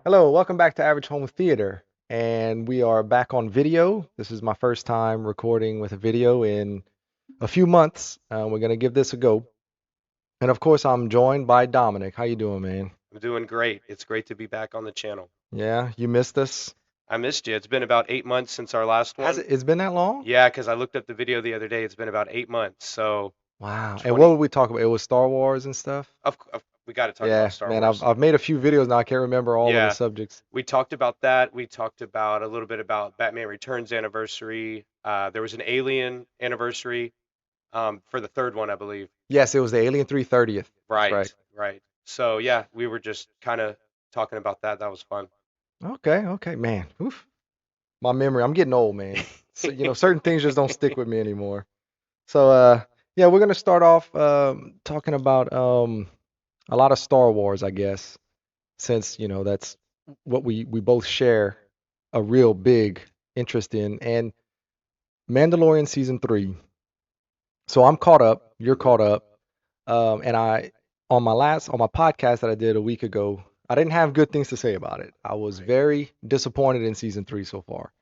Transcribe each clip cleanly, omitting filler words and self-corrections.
Hello, welcome back to Average Home Theater. And we are back on video. This is my first time recording with a video in a few months. We're gonna give this a go. And of course, I'm joined by Dominic. How you doing, man? I'm doing great. It's great to be back on the channel. Yeah, you missed us? I missed you. It's been about 8 months since our last Has one. it? It's been that long? Yeah, because I looked up the video the other day. It's been about 8 months. So Wow. And what 20. would we talk about? It was Star Wars and stuff? We got to talk about Yeah, Star man, I've Wars. I've made a few videos now. I can't remember all of the Yeah, subjects. we talked about that. We talked about a little bit about Batman Returns anniversary. There was an Alien anniversary for the third one, I believe. Yes, it was the Alien 330th. That's right. Right, right. So yeah, we were just kind of talking about that. That was fun. Okay, okay, man. Oof. My memory, I'm getting old, man. So, certain things just don't stick with me anymore. So, yeah, we're gonna start off talking about a lot of Star Wars, I guess, since that's what we both share a real big interest in, and Mandalorian season 3. So I'm caught up, you're hmm caught up, and I on my podcast that I did a week ago, I didn't have good things to say about it. I was Right. very disappointed in season 3 so far.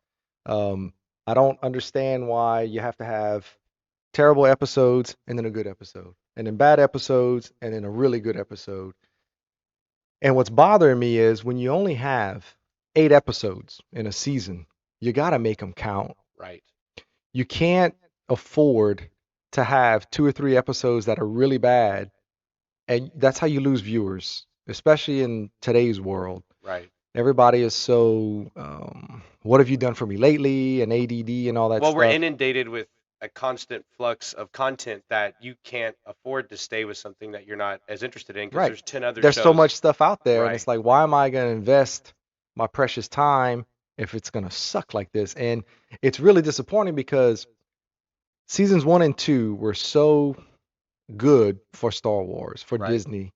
Um, I don't understand why you have to have terrible episodes and then a good episode, and then bad episodes and then a really good episode. And what's bothering me is when you only have 8 episodes in a season, you got to make them count. Right. You can't afford to have 2 or 3 episodes that are really bad, and that's how you lose viewers, especially in today's world. Right. Everybody is so, what have you done for me lately, and ADD and all that Well, we're stuff. inundated with a constant flux of content that you can't afford to stay with something that you're not as interested in because Right. there's 10 other There's so shows. much stuff out there, and Right. it's like, why am I going to invest my precious time if it's going to suck like this? And it's really disappointing because seasons 1 and 2 were so good for Star Wars, for Right. Disney,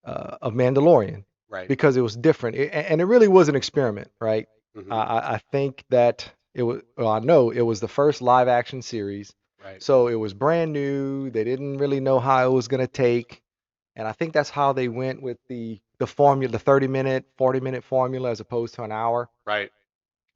of Mandalorian, Right. because it was different. And it really was an experiment, right? hmm I think that it was, well, I know it was the first live action series. Right. So it was brand new. They didn't really know how it was going to take. And I think that's how they went with the formula, the 30-minute, 40-minute formula as opposed to an hour. Right.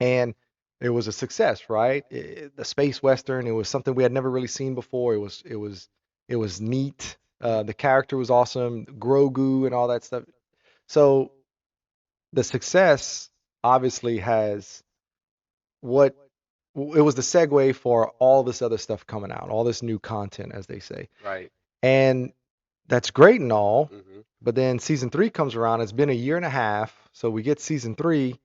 And it was a success, right? The space western, it was something we had never really seen before. It was neat. The character was awesome, Grogu and all that stuff. So the success obviously has what it was the segue for all this other stuff coming out, all this new content, as they say. Right. And that's great and all, hmm but then season 3 comes around. It's been a year and a half, so we get season 3,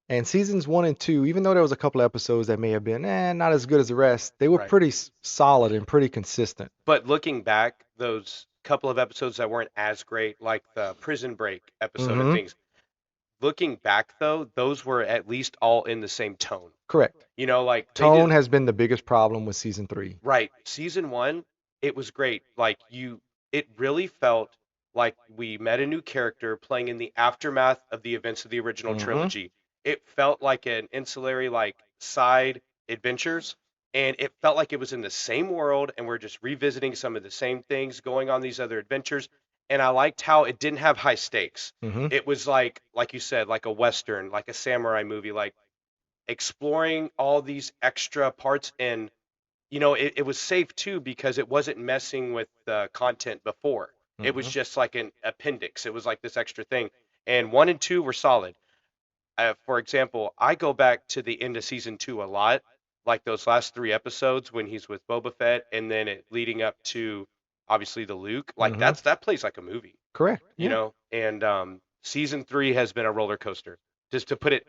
and seasons 1 and 2, even though there was a couple episodes that may have been not as good as the rest, they were Right. pretty solid and pretty consistent. But looking back, those couple of episodes that weren't as great, like the Prison Break episode and Hmm. things, looking back though, those were at least all in the same tone. Correct. Like they Tone did. has been the biggest problem with season 3. Right. Season one, it was great. It really felt like we met a new character playing in the aftermath of the events of the original Hmm. trilogy. It felt like an ancillary, like side adventures, and it felt like it was in the same world, and we're just revisiting some of the same things, going on these other adventures. And I liked how it didn't have high stakes. Hmm. It was like you said, like a western, like a samurai movie, like exploring all these extra parts and it was safe too because it wasn't messing with the content before. It was Hmm. just like an appendix. It was like this extra thing. And one and two were solid. For example, I go back to the end of season two a lot, like those last 3 episodes when he's with Boba Fett, and then it leading up to obviously the Luke. Like Hmm. that plays like a movie, Correct. Yeah. And season three has been a roller coaster, just to put it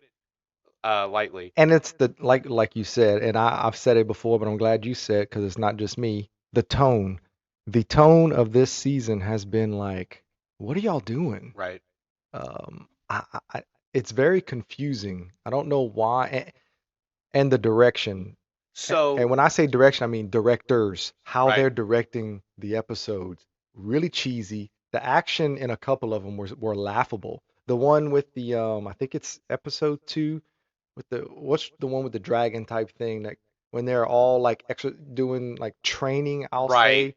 lightly. And it's the like you said, and I've said it before, but I'm glad you said because it's not just me. The tone, the tone of this season has been like, what are y'all doing? Right. It's very confusing. I don't know why, and the direction. And So, when I say direction, I mean directors, how right. they're directing the episodes. Really cheesy. The action in a couple of them were laughable. The one with the I think it's episode 2 with the what's the one with the dragon type thing that when they're all like extra doing like training, I'll Right. say.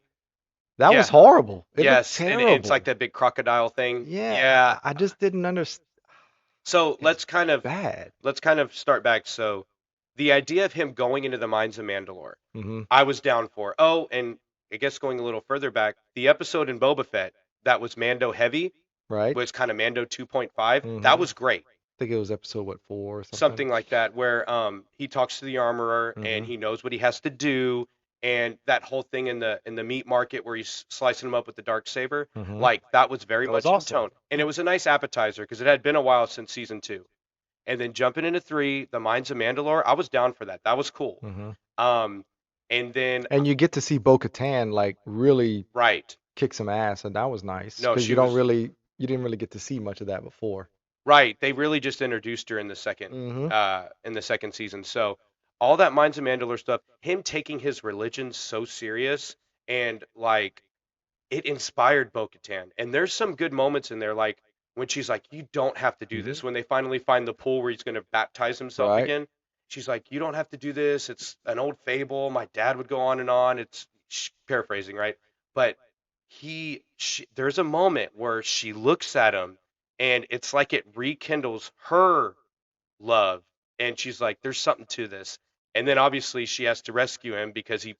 That was Yeah. horrible. It looked Yes, and it's like terrible. that big crocodile thing. Yeah, Yeah. I just didn't understand. So It's bad. let's kind of start back. So the idea of him going into the mines of Mandalore, Hmm. I was down for. Oh, and I guess going a little further back, the episode in Boba Fett that was Mando heavy Right? was kind of Mando 2.5. That Hmm. was great. I think it was episode what, 4 or something. Something like that where he talks to the armorer and Hmm. he knows what he has to do, and that whole thing in the meat market where he's slicing them up with the dark saber, Hmm. like that was very That was much in awesome. tone, and it Yeah. was a nice appetizer because it had been a while since season 2. And then jumping into 3, the mines of Mandalore, I was down for that. That was cool. Hmm. um and then And you get to see Bo-Katan like really right, kick some ass, and that was nice no, because she was you didn't really get to see much of that before. right. They really just introduced her Hmm. in the second season. So all that Mines of Mandalore stuff, him taking his religion so serious, and like it inspired Bo-Katan. And there's some good moments in there, like when she's like, "You don't have to do Hmm. this." When they finally find the pool where he's going to baptize himself Right. again, she's like, "You don't have to do this. It's an old fable. My dad would go on and on." It's paraphrasing, right? But there's a moment where she looks at him, and it's like it rekindles her love, and she's like, "There's something to this." And then obviously she has to rescue him because he,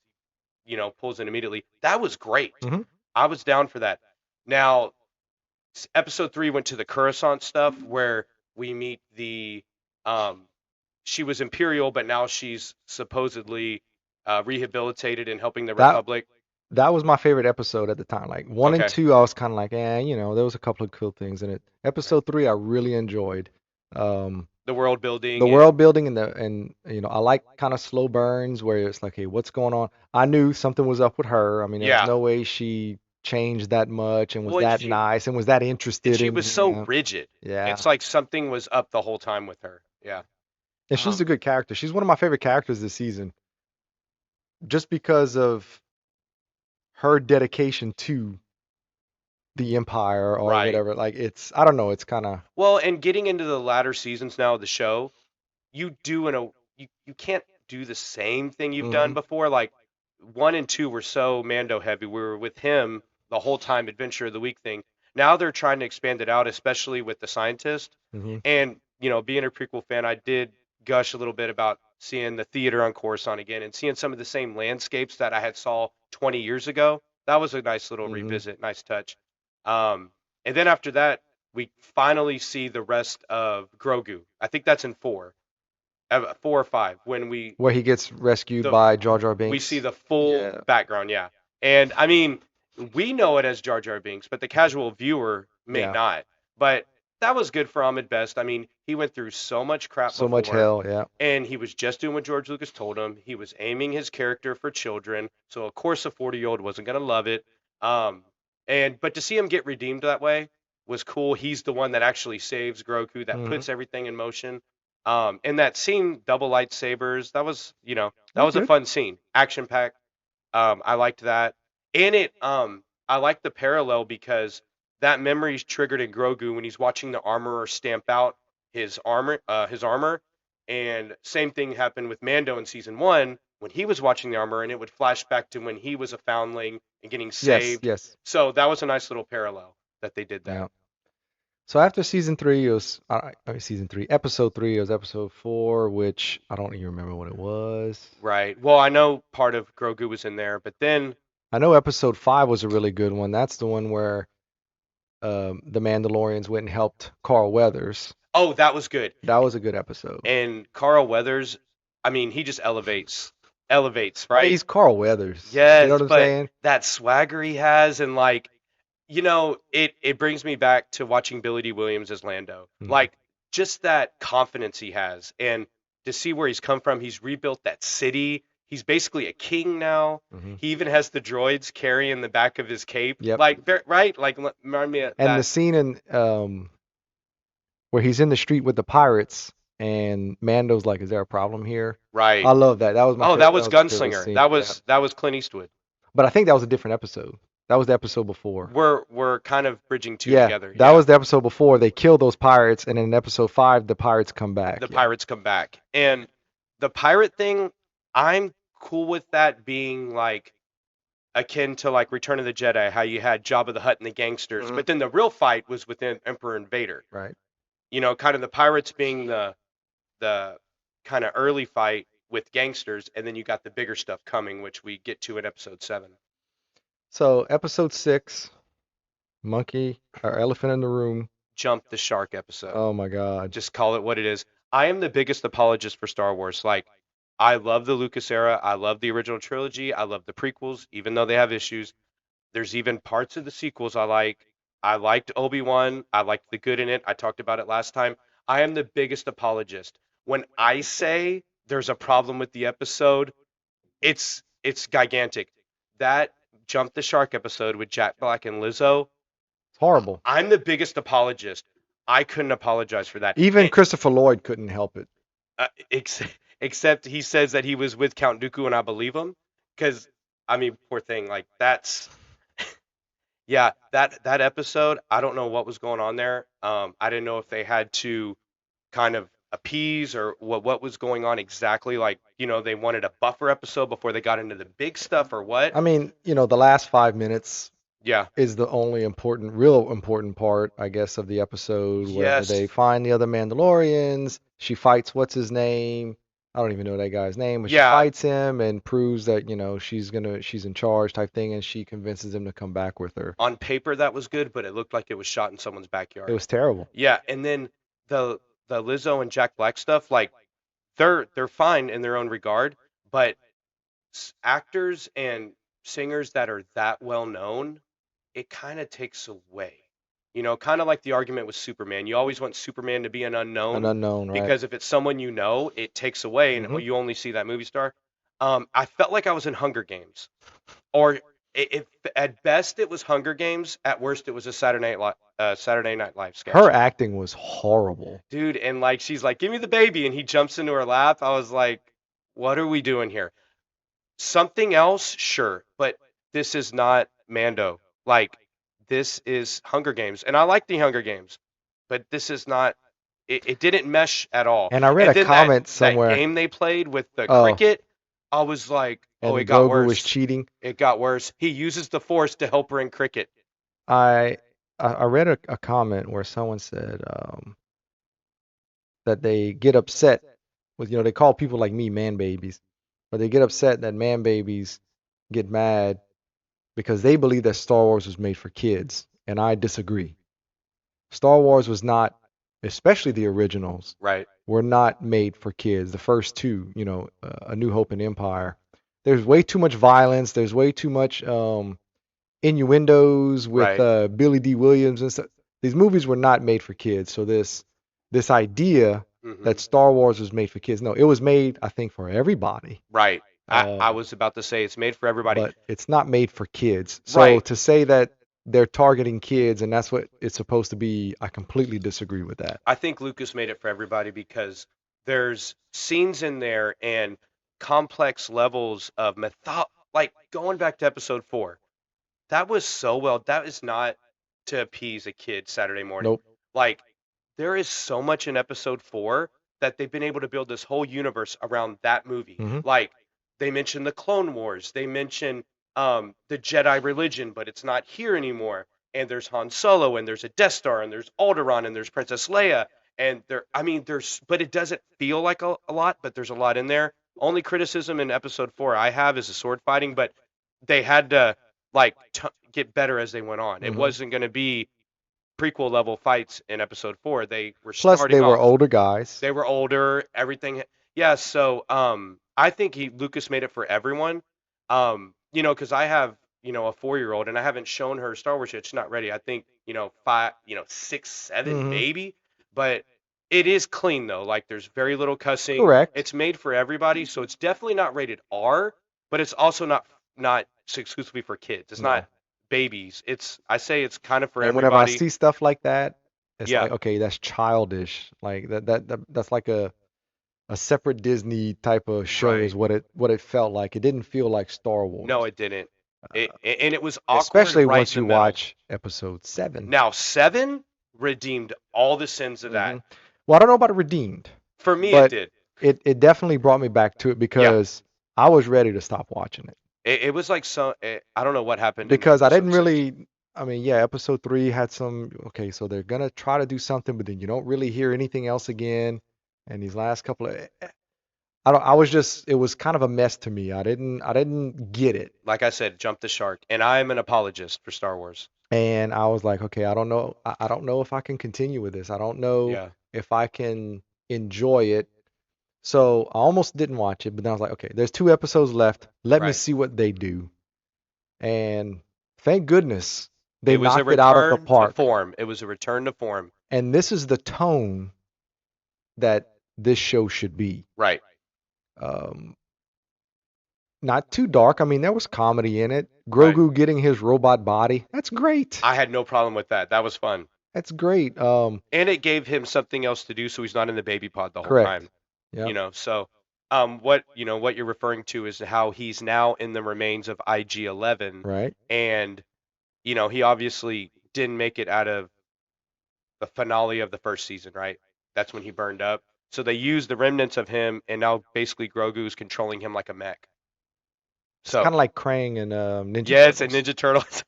pulls in immediately. That was great. Hmm. I was down for that. Now, episode 3 went to the Coruscant stuff where we meet um, she was Imperial, but now she's supposedly rehabilitated and helping the That Republic. that was my favorite episode at the time. Like one and Okay. two, I was kind of like, there was a couple of cool things in it. Right. Episode three, I really enjoyed. Um, The world the building and world building and I like kind of slow burns where it's like, hey, what's going on? I knew something was up with her. I mean, there was yeah. no way she changed that much and was Well, and that nice and was that interested she in was so him. rigid. Yeah. It's like something was up the whole time with her. Yeah. And she's Um, a good character. She's one of my favorite characters this season just because of her dedication to the Empire or right. whatever. Like I don't know, it's kind of Well, and getting into the latter seasons now of the show, you can't do the same thing you've done hmm. before. Like 1 and 2 were so Mando heavy. We were with him the whole time, Adventure of the Week thing. Now they're trying to expand it out, especially with the scientist. Hmm. And being a prequel fan, I did gush a little bit about seeing the theater on Coruscant again and seeing some of the same landscapes that I had saw 20 years ago. That was a nice little Hmm. revisit, nice touch. Um, and then after that, we finally see the rest of Grogu. I think that's in 4 or 5 when Where he gets rescued the by Jar Jar we see Binks. the full Yeah. background, yeah. And I mean, we know it as Jar Jar Binks, but the casual viewer may Yeah. not. But that was good for Ahmed Best. I mean, he went through so much crap So much before, hell, yeah. and he was just doing what George Lucas told him. He was aiming his character for children, so of course a 40-year-old wasn't gonna love it. Um, but to see him get redeemed that way was cool. He's the one that actually saves Grogu, that Hmm. puts everything in motion. And that scene, double lightsabers, that That's was a good. fun scene, action packed. I liked that, and I liked the parallel because that memory is triggered in Grogu when he's watching the armorer stamp out his armor, and same thing happened with Mando in season 1 when he was watching the armor, and it would flash back to when he was a foundling and getting Yes, saved. yes. So that was a nice little parallel that they did that. Yeah. So after season three, it was season three, episode three. It was episode four, which I don't even remember what it was. Right. Well, I know part of Grogu was in there, but then I know episode five was a really good one. That's the one where the Mandalorians went and helped Carl Weathers. oh, that was good. That was a good episode. And Carl Weathers, I mean, he just elevates, I mean, right? he's Carl Weathers. You know Yes, what I'm but saying? that swagger he has, and like, it brings me back to watching Billy D. Williams as Lando. Hmm. Like, just that confidence he has, and to see where he's come from, he's rebuilt that city. He's basically a king now. Hmm. He even has the droids carrying the back of his cape, Yep. like, right? Like, remind me of And the that, scene in where he's in the street with the pirates and Mando's like, "Is there a problem here?" right? I love that. That was my Oh, favorite. that That was was my favorite Gunslinger. scene. Yeah. That was Clint Eastwood. But I think that was a different episode. That was the episode before. We're kind of bridging two Yeah, together. that Yeah. was the episode before. They kill those pirates, and in episode five, the pirates come back. The Yeah. pirates come back. And the pirate thing, I'm cool with that being like akin to like Return of the Jedi, how you had Jabba the Hutt and the gangsters, Hmm. but then the real fight was within Emperor and Vader. Right. Kind of the pirates being the kind of early fight with gangsters, and then you got the bigger stuff coming, which we get to in episode 7. So episode 6, monkey or elephant in the room. Jump the shark episode. Oh my God. Just call it what it is. I am the biggest apologist for Star Wars. Like, I love the Lucas era. I love the original trilogy. I love the prequels, even though they have issues. There's even parts of the sequels I like. I liked Obi-Wan. I liked the good in it. I talked about it last time. I am the biggest apologist. When I say there's a problem with the episode, it's gigantic. That Jump the Shark episode with Jack Black and Lizzo, It's horrible. I'm the biggest apologist. I couldn't apologize for that. Even Christopher Lloyd couldn't help it. Uh, ex- Except he says that he was with Count Dooku, and I believe him. Because, I mean, poor thing. Like, that's. Yeah, that episode, I don't know what was going on there. I didn't know if they had to kind of appease or what was going on exactly. Like, they wanted a buffer episode before they got into the big stuff or what. I mean, the last 5 minutes Yeah. is the only real important part, I guess, of the episode where Yes. they find the other Mandalorians. She fights what's his name? I don't even know that guy's name, but she Yeah. fights him and proves that, she's in charge type thing, and she convinces him to come back with her. On paper that was good, but it looked like it was shot in someone's It backyard. was terrible. Yeah, and then the Lizzo and Jack Black stuff, like they're fine in their own regard, but actors and singers that are that well known, it kind of takes away. Kind of like the argument with Superman. You always want Superman to be an An unknown unknown, right? because if it's someone you know, it takes away and Hmm. you only see that movie star. I felt like I was in Hunger Games, or if at best it was Hunger Games, at worst it was a Saturday Night Live sketch. Her acting was horrible. Dude, and like she's like, "Give me the baby," and he jumps into her lap. I was like, "What are we doing here?" Something else, sure, but this is not Mando. Like, this is Hunger Games, and I like the Hunger Games, but this is not. It didn't mesh at all. And I read And a then comment that somewhere. game they played with the Oh, cricket, I was like, oh, and it got Grogu was worse. cheating. It got worse. He uses the Force to help her in cricket. I read a comment where someone said that they get upset with, they call people like me man babies, but they get upset that man babies get mad because they believe that Star Wars was made for kids, and I disagree. Star Wars was not, especially the originals, Right. were not made for kids. The first two, A New Hope and Empire. There's way too much violence. There's way too much innuendos with Right. Billy D. Williams and stuff. These movies were not made for kids. So this idea Hmm. that Star Wars was made for kids, no, it was made, I think, for everybody. Right. I Uh, was about to say it's made for everybody. but it's not made for kids. So Right. to say that they're targeting kids and that's what it's supposed to be, I completely disagree with that. I think Lucas made it for everybody because there's scenes in there and complex levels of like going back to episode 4. That was so well. That is not to appease a kid Saturday morning. Nope. Like, there is so much in episode 4 that they've been able to build this whole universe around that movie. Hmm. Like, they mention the Clone Wars, they mention the Jedi religion, but it's not here anymore. And there's Han Solo, and there's a Death Star, and there's Alderaan, and there's Princess Leia, and I mean, but it doesn't feel like a lot, but there's a lot in there. Only criticism in episode 4 I have is the sword fighting, but they had to like get better as they went on. It Hmm. wasn't going to be prequel level fights in episode 4. They were Plus, starting they were off. older guys. They were older, everything. Yeah, so I think Lucas made it for everyone. Because I have, a 4-year-old and I haven't shown her Star Wars yet. She's not ready. I think, 5, 6, 7 Hmm. maybe. But it is clean though. Like, there's very little cussing. Correct. It's made for everybody, so it's definitely not rated R, but it's also not exclusively for kids. It's No. not babies. I say it's kind of for And whenever I everybody. see stuff like that, it's Yeah. like, okay, that's childish. Like that's like a separate Disney type of show is Right. what it felt like. It didn't feel like Star Wars. No, it didn't. Uh, And it was awkward Especially right once in the you middle. watch episode 7. Now 7 redeemed all the sins of that. Mhm. Well, I don't know about redeemed, For me, it but did. it definitely brought me back to it because I was ready to stop watching it. It was like I don't know what happened in because I episode didn't 6. really. I mean, yeah, episode three had some. Okay, so they're gonna try to do something, but then you don't really hear anything else again. And these last couple of, I don't. I was just. It was kind of a mess to me. I didn't get it, Like I said, jump the shark. And I'm an apologist for Star Wars. and I was like, okay, I don't know. I don't know if I can continue with this. I don't know Yeah, if I can enjoy it. So I almost didn't watch it, but then I was like, okay, there's two episodes left. Let me right. see what they do. And thank goodness they It was a knocked it out of the return to park. form. It was a return to form. And this is the tone that this show should be. Right. Um, Not too dark. I mean, there was comedy in it. Right. Grogu getting his robot body. That's great. I had no problem with that. That was fun. That's great. And it gave him something else to do so he's not in the baby pod the whole Correct. time. Yep. So what you're referring to is how he's now in the remains of IG-11, Right. and he obviously didn't make it out of the finale of the first season, right? That's when he burned up. So they used the remnants of him, and now basically Grogu's controlling him like a mech. It's So kind of like Krang and Ninja yes, and Turtles. Ninja Turtles.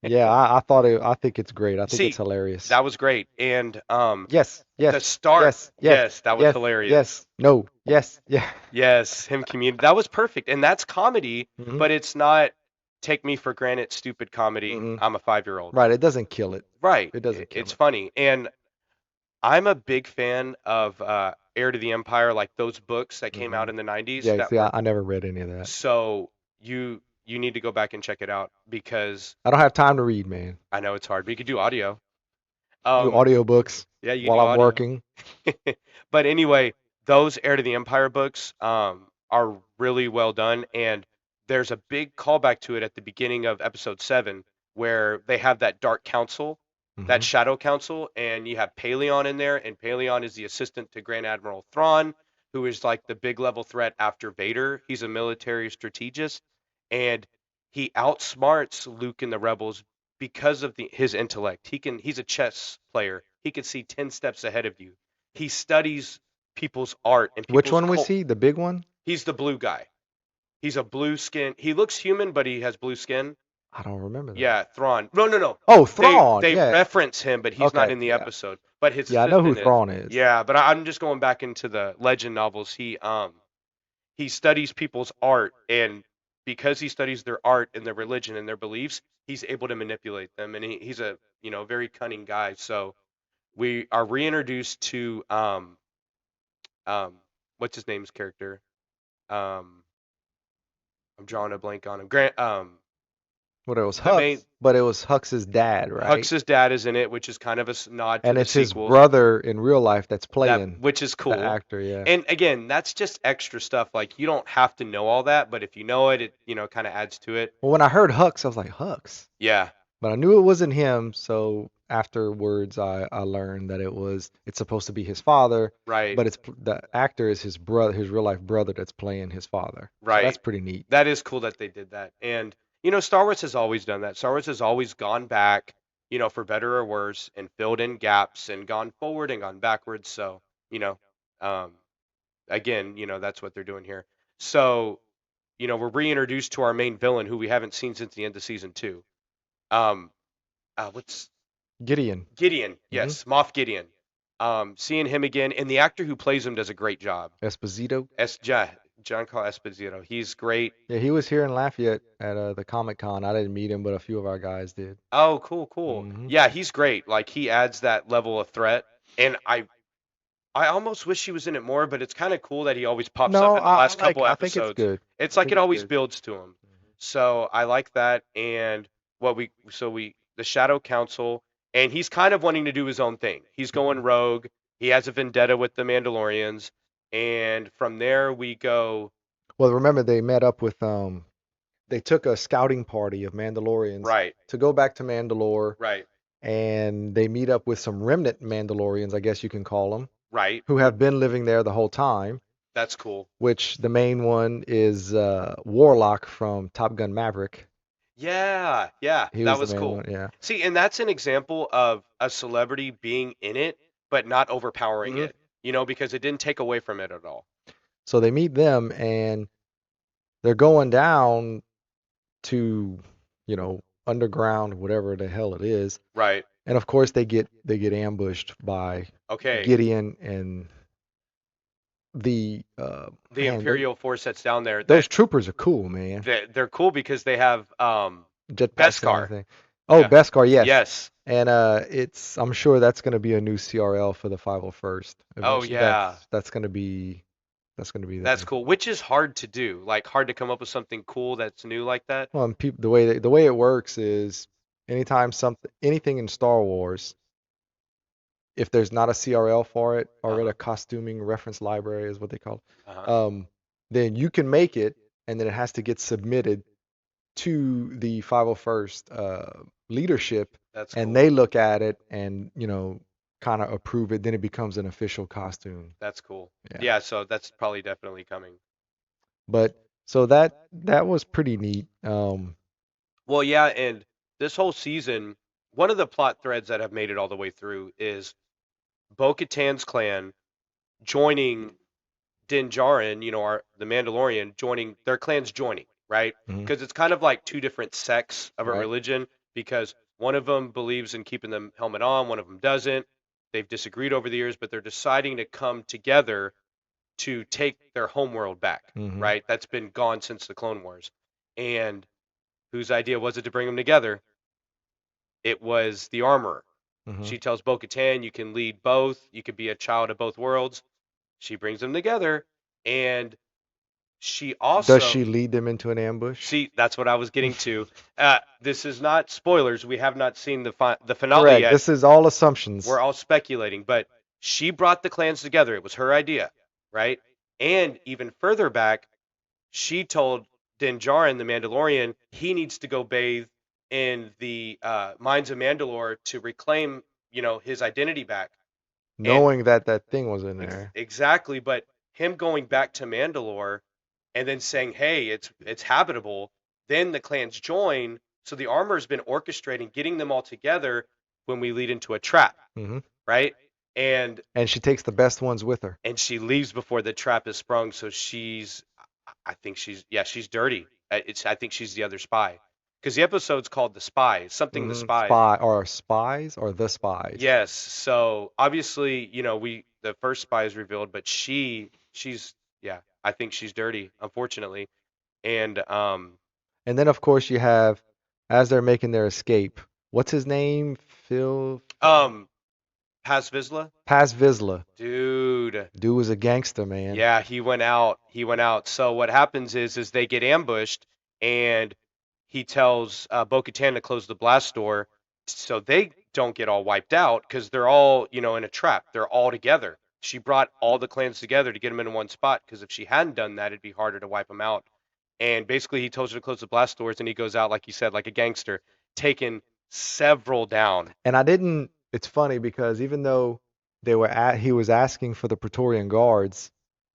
Yeah, I thought it. I think it's great. I think it's See, hilarious. that was great. And Yes. the Yes. start, Yes. Yes. yes, that was Yes. hilarious. Yes. No. Yes. Yeah. Yes, him community. That was perfect. And that's comedy, Hmm. but it's not take me for granted stupid comedy. Hmm. I'm a 5-year-old. Right. It doesn't kill it. Right. It doesn't kill It's it. funny. And I'm a big fan of Heir to the Empire, like those books that came Hmm. out in the 90s Yeah. that See, were I never read any of that. so you need to go back and check it out because I don't have time to read, man. I know it's hard, but you could do audio. Do Um, audiobooks yeah, you can while do I'm audio. working. But anyway, those Heir to the Empire books are really well done, and there's a big callback to it at the beginning of episode 7 where they have that Dark Council, that Hmm. Shadow Council, and you have Paleon in there, and Paleon is the assistant to Grand Admiral Thrawn, who is like the big level threat after Vader. He's a military strategist, and he outsmarts Luke and the Rebels because of his intellect. He's a chess player. He can see 10 steps ahead of you. He studies people's art and Which people's one was cult. he? The big one? He's the blue guy. He's a blue skin. He looks human, but he has blue skin. I don't remember that. Yeah, Thrawn. No, no, no. Oh, They Thrawn. they Yeah. reference him, but he's not Okay. in the Yeah. episode. But his Yeah, I know who assistant is. Thrawn is. Yeah, but I'm just going back into the legend novels. He studies people's art, and because he studies their art and their religion and their beliefs, he's able to manipulate them, and he's a very cunning guy. So we are reintroduced to um what's his name's character? Um I'm drawing a blank on him. Grant What it was the main Hux, but it was Hux's dad, right? Hux's dad is in it, which is kind of a nod to And the it's his sequels. brother in real life that's That playing which is the cool. actor, yeah. And again, that's just extra stuff. Like you don't have to know all that, but if you know it, it kind of adds to it. Well, when I heard Hux, I was like, Hux. Yeah, But I knew it wasn't him, so afterwards I learned that it's supposed to be his father, right, but the actor is his brother, his real life brother that's playing his father. So that's right. pretty neat. That is cool that they did that. And Star Wars has always done that. Star Wars has always gone back, for better or worse, and filled in gaps and gone forward and gone backwards. So, you know, um, again, that's what they're doing here. So, we're reintroduced to our main villain who we haven't seen since the end of season 2. Um, what's Gideon. Gideon? Hmm. Yes, Moff Gideon. Seeing him again, and the actor who plays him does a great job. Esposito. Giancarlo Esposito. He's great. Yeah, he was here in Lafayette at the Comic Con. I didn't meet him, but a few of our guys did. Oh, cool, cool. Hmm. Yeah, he's great. Like he adds that level of threat, and I almost wish he was in it more, but it's kind of cool that he always pops up No, in the last couple I think it's episodes. good. It's I like think it it's always good. builds to him. Mhm. So I like that. And the Shadow Council, and he's kind of wanting to do his own thing. He's going Mhm. rogue. He has a vendetta with the Mandalorians, and from there we go. Well, remember they met up with they took a scouting party of Mandalorians Right, to go back to Mandalore, right, and they meet up with some remnant Mandalorians, I guess you can call them, right. who have been living there the whole time, That's cool. which the main one is Warlock from Top Gun Maverick. Yeah, yeah, He that was the was main cool. one, yeah. See, and that's an example of a celebrity being in it, but not overpowering Hmm. it, because it didn't take away from it at all. So they meet them, and they're going down. to, underground, whatever the hell it is. Right. And of course they get ambushed by Okay. Gideon and the The man, Imperial force that's down there, those troopers are cool, man. they're cool because they have Jetpacks and Beskar. everything. Oh, Yeah. Beskar, yes. Yes. And I'm sure that's going to be a new CRL for the 501st. Oh Eventually yeah. that's going to be the That's cool. Which is hard to do. Like hard to come up with something cool that's new like that. well, and people the way it works is anytime anything in Star Wars, if there's not a CRL for it already, Uh-huh. a costuming reference library is what they call it, Uh-huh. then you can make it, and then it has to get submitted to the 501st leadership, That's and cool. they look at it and kind of approve it. Then it becomes an official costume. That's cool. Yeah. Yeah, so that's probably definitely coming. But so that was pretty neat. Well, yeah, and this whole season, one of the plot threads that have made it all the way through is Bo-Katan's clan joining Din Djarin, the Mandalorian, joining their clans joining, right? Mhm. Because it's kind of like two different sects of a Right. religion because one of them believes in keeping the helmet on, one of them doesn't. They've disagreed over the years, but they're deciding to come together to take their homeworld back, Mhm. right? That's been gone since the Clone Wars. And whose idea was it to bring them together? It was the armorer. Mhm. She tells Bo-Katan, you can lead both. You could be a child of both worlds. She brings them together, and she Does also she lead them into an ambush? see. That's what I was getting to. This is not spoilers. We have not seen the finale Correct. yet. This is all We're assumptions. all speculating, but she brought the clans together. It was her idea, right? And even further back, she told Din Djarin, the Mandalorian, he needs to go bathe in the mines of Mandalore to reclaim, his identity back. And Knowing that that thing was in there. exactly, but him going back to Mandalore and then saying, "Hey, it's habitable," then the clans join. So the armor's been orchestrating getting them all together when we lead into a trap, Mhm. right? And And she takes the best ones with her. she leaves before the trap is sprung. So I think she's dirty. I think she's the other spy because the episode's called The Spies, something The Spies. Spies or the spies. Yes. So obviously, we the first spy is revealed, but she's yeah, I think she's dirty, unfortunately. And And then of course you have, as they're making their escape, what's his name? Phil um Paz Vizsla, Paz Vizsla. dude. Dude was a gangster, man. Yeah, he went out. He went out. So what happens is they get ambushed, and he tells Bo-Katan to close the blast door, so they don't get all wiped out because they're all, in a trap. They're all together. She brought all the clans together to get them in one spot because if she hadn't done that, it'd be harder to wipe them out. And basically, he tells her to close the blast doors, and he goes out like you said, like a gangster, taking several down. And I didn't. It's funny because even though he was asking for the Praetorian Guards,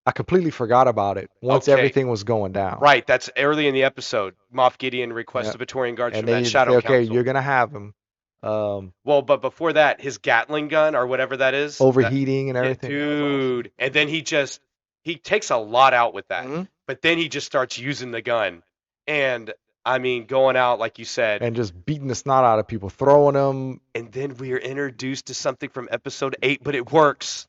I completely forgot about it once Okay, everything was going down. right. That's early in the episode. Moff Gideon requests Yeah. the Praetorian Guards And from that they say, Shadow okay, you're Council. gonna have them. Well, but before that, his Gatling gun or whatever that is, that Overheating and yeah, everything. That was awesome. dude. And then he takes a lot out with that. Hmm. But then he just starts using the gun. And I mean, going out like you said. And just beating the snot out of people, throwing them. And then we are introduced to something from episode 8, but it works.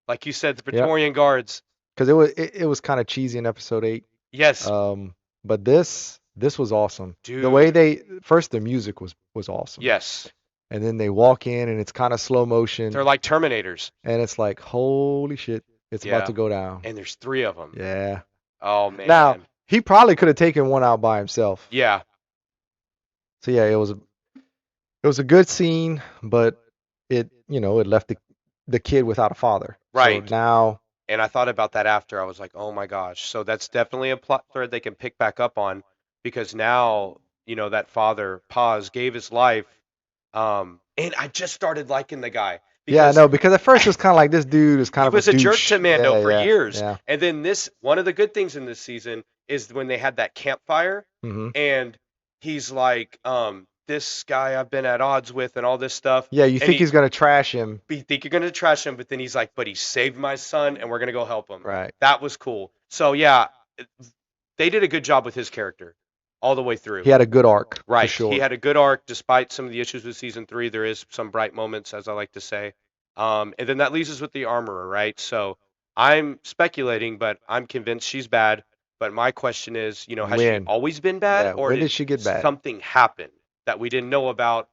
Like you said, the Yep. Praetorian Guards. Because it was kind of cheesy in episode 8. Yes, But this was awesome. The way dude. the music was awesome. Yes. And then they walk in and it's kind of slow motion, They're like Terminators. and it's like, holy shit, it's about Yeah. to go down. And there's 3 of them. Yeah. Oh Now, man. he probably could have taken one out by himself. Yeah. So yeah, it was a good scene, but it left the kid without a father. Right. So now, And I thought about that after. I was like, oh my gosh. So that's definitely a plot thread they can pick back up on because now, that father, Paz, gave his life. And I just started liking the guy yeah, because no, because at first it was kind of like this dude is kind he of a was a jerk douche. to Mando Yeah, for yeah, years. yeah. And then one of the good things in this season is when they had that campfire Hmm. and he's like, this guy I've been at odds with and all this stuff. Yeah, you And think he's gonna trash him, you think you're going to trash him, but then he's like, but he saved my son and we're going to go help him. right? That was cool. So yeah, they did a good job with his character. all the way through. He had a good arc for Right. He sure. had a good arc despite some of the issues with season 3. There is some bright moments, as I like to say. And then that leaves us with the armorer, right? So I'm speculating, but I'm convinced she's bad. But my question is, has she When? always been bad, Yeah, or when did did she get bad? something happen that we didn't know about?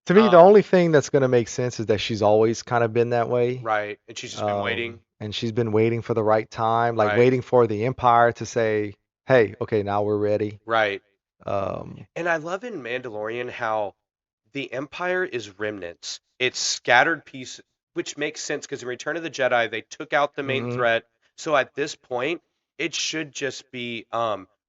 To me, the Um, only thing that's gonna make sense is that she's always kind of been that way. right. And she's just been waiting. And she's been waiting for the right time, like Right. waiting for the Empire to say, "Hey, okay, now we're ready." Right. Um, And I love in Mandalorian how the Empire is remnants. It's scattered pieces, which makes sense because in Return of the Jedi, they took out the main mhm, threat. So at this point, it should just be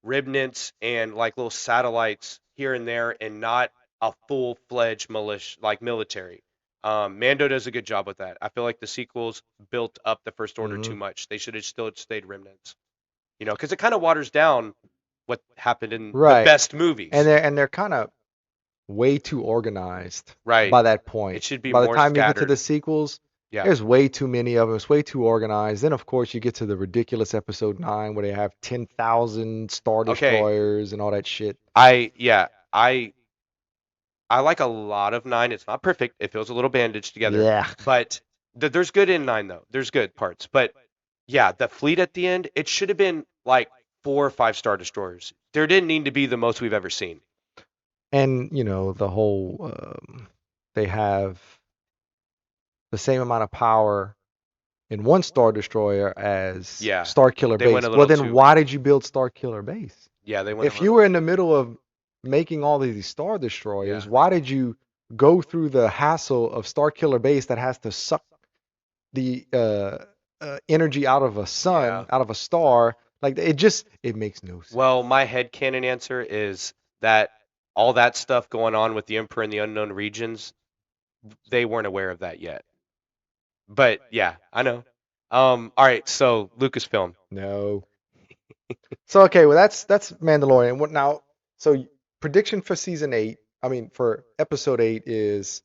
remnants and like little satellites here and there and not a full-fledged militia, like military. Mando does a good job with that. I feel like the sequels built up the First Order too mhm. much. They should have still stayed remnants, because it kind of waters down what happened in the Right. best And movies. they're kind of way too organized Right. by that point. It should be By the more time you get to scattered. the sequels, Yeah. there's way too many of them. It's way too organized. Then, of course, you get to the ridiculous episode 9 where they have 10,000 Star Okay. Destroyers and all that shit. I like a lot of 9. It's not perfect. It feels a little bandaged together, Yeah. but there's good in 9 though. There's good parts. But yeah, the fleet at the end, it should have been like 4 or 5 Star Destroyers. There didn't need to be the most we've ever seen. And, the whole, they have the same amount of power in one Star Destroyer as Yeah. Star Killer They went Base. a Well, little then too. why did you build Star Killer Base? Yeah, they went a If you little. were in the middle of making all of these Star Yeah. Destroyers, why did you go through the hassle of Star Killer Base that has to suck the energy out of a sun, Yeah. out of a star? Like it makes no sense. Well, my headcanon answer is that all that stuff going on with the Emperor in the unknown regions, they weren't aware of that yet. But yeah, I know. All right, so Lucasfilm. No. So okay, well that's Mandalorian. What now? So prediction for season 8, I mean for episode 8 is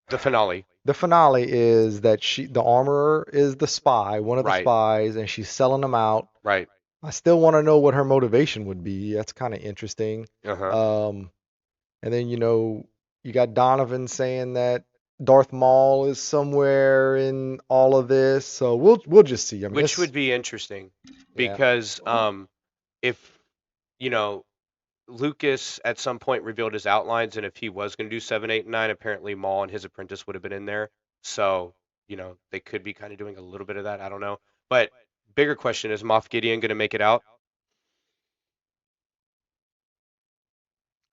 The finale. the finale is that the armorer is the spy, one of the Right. spies, and she's selling them out. Right. I still want to know what her motivation would be. That's kind of interesting. Uh-huh. Um, and then you got Donovan saying that Darth Maul is somewhere in all of this. So we'll just see. I mean, Which it's would be interesting yeah. because if you know Lucas at some point revealed his outlines, and if he was going to do 7, 8, and 9, apparently Maul and his apprentice would have been in there. So, they could be kind of doing a little bit of that. I don't know. But bigger question is Moff Gideon going to make it out?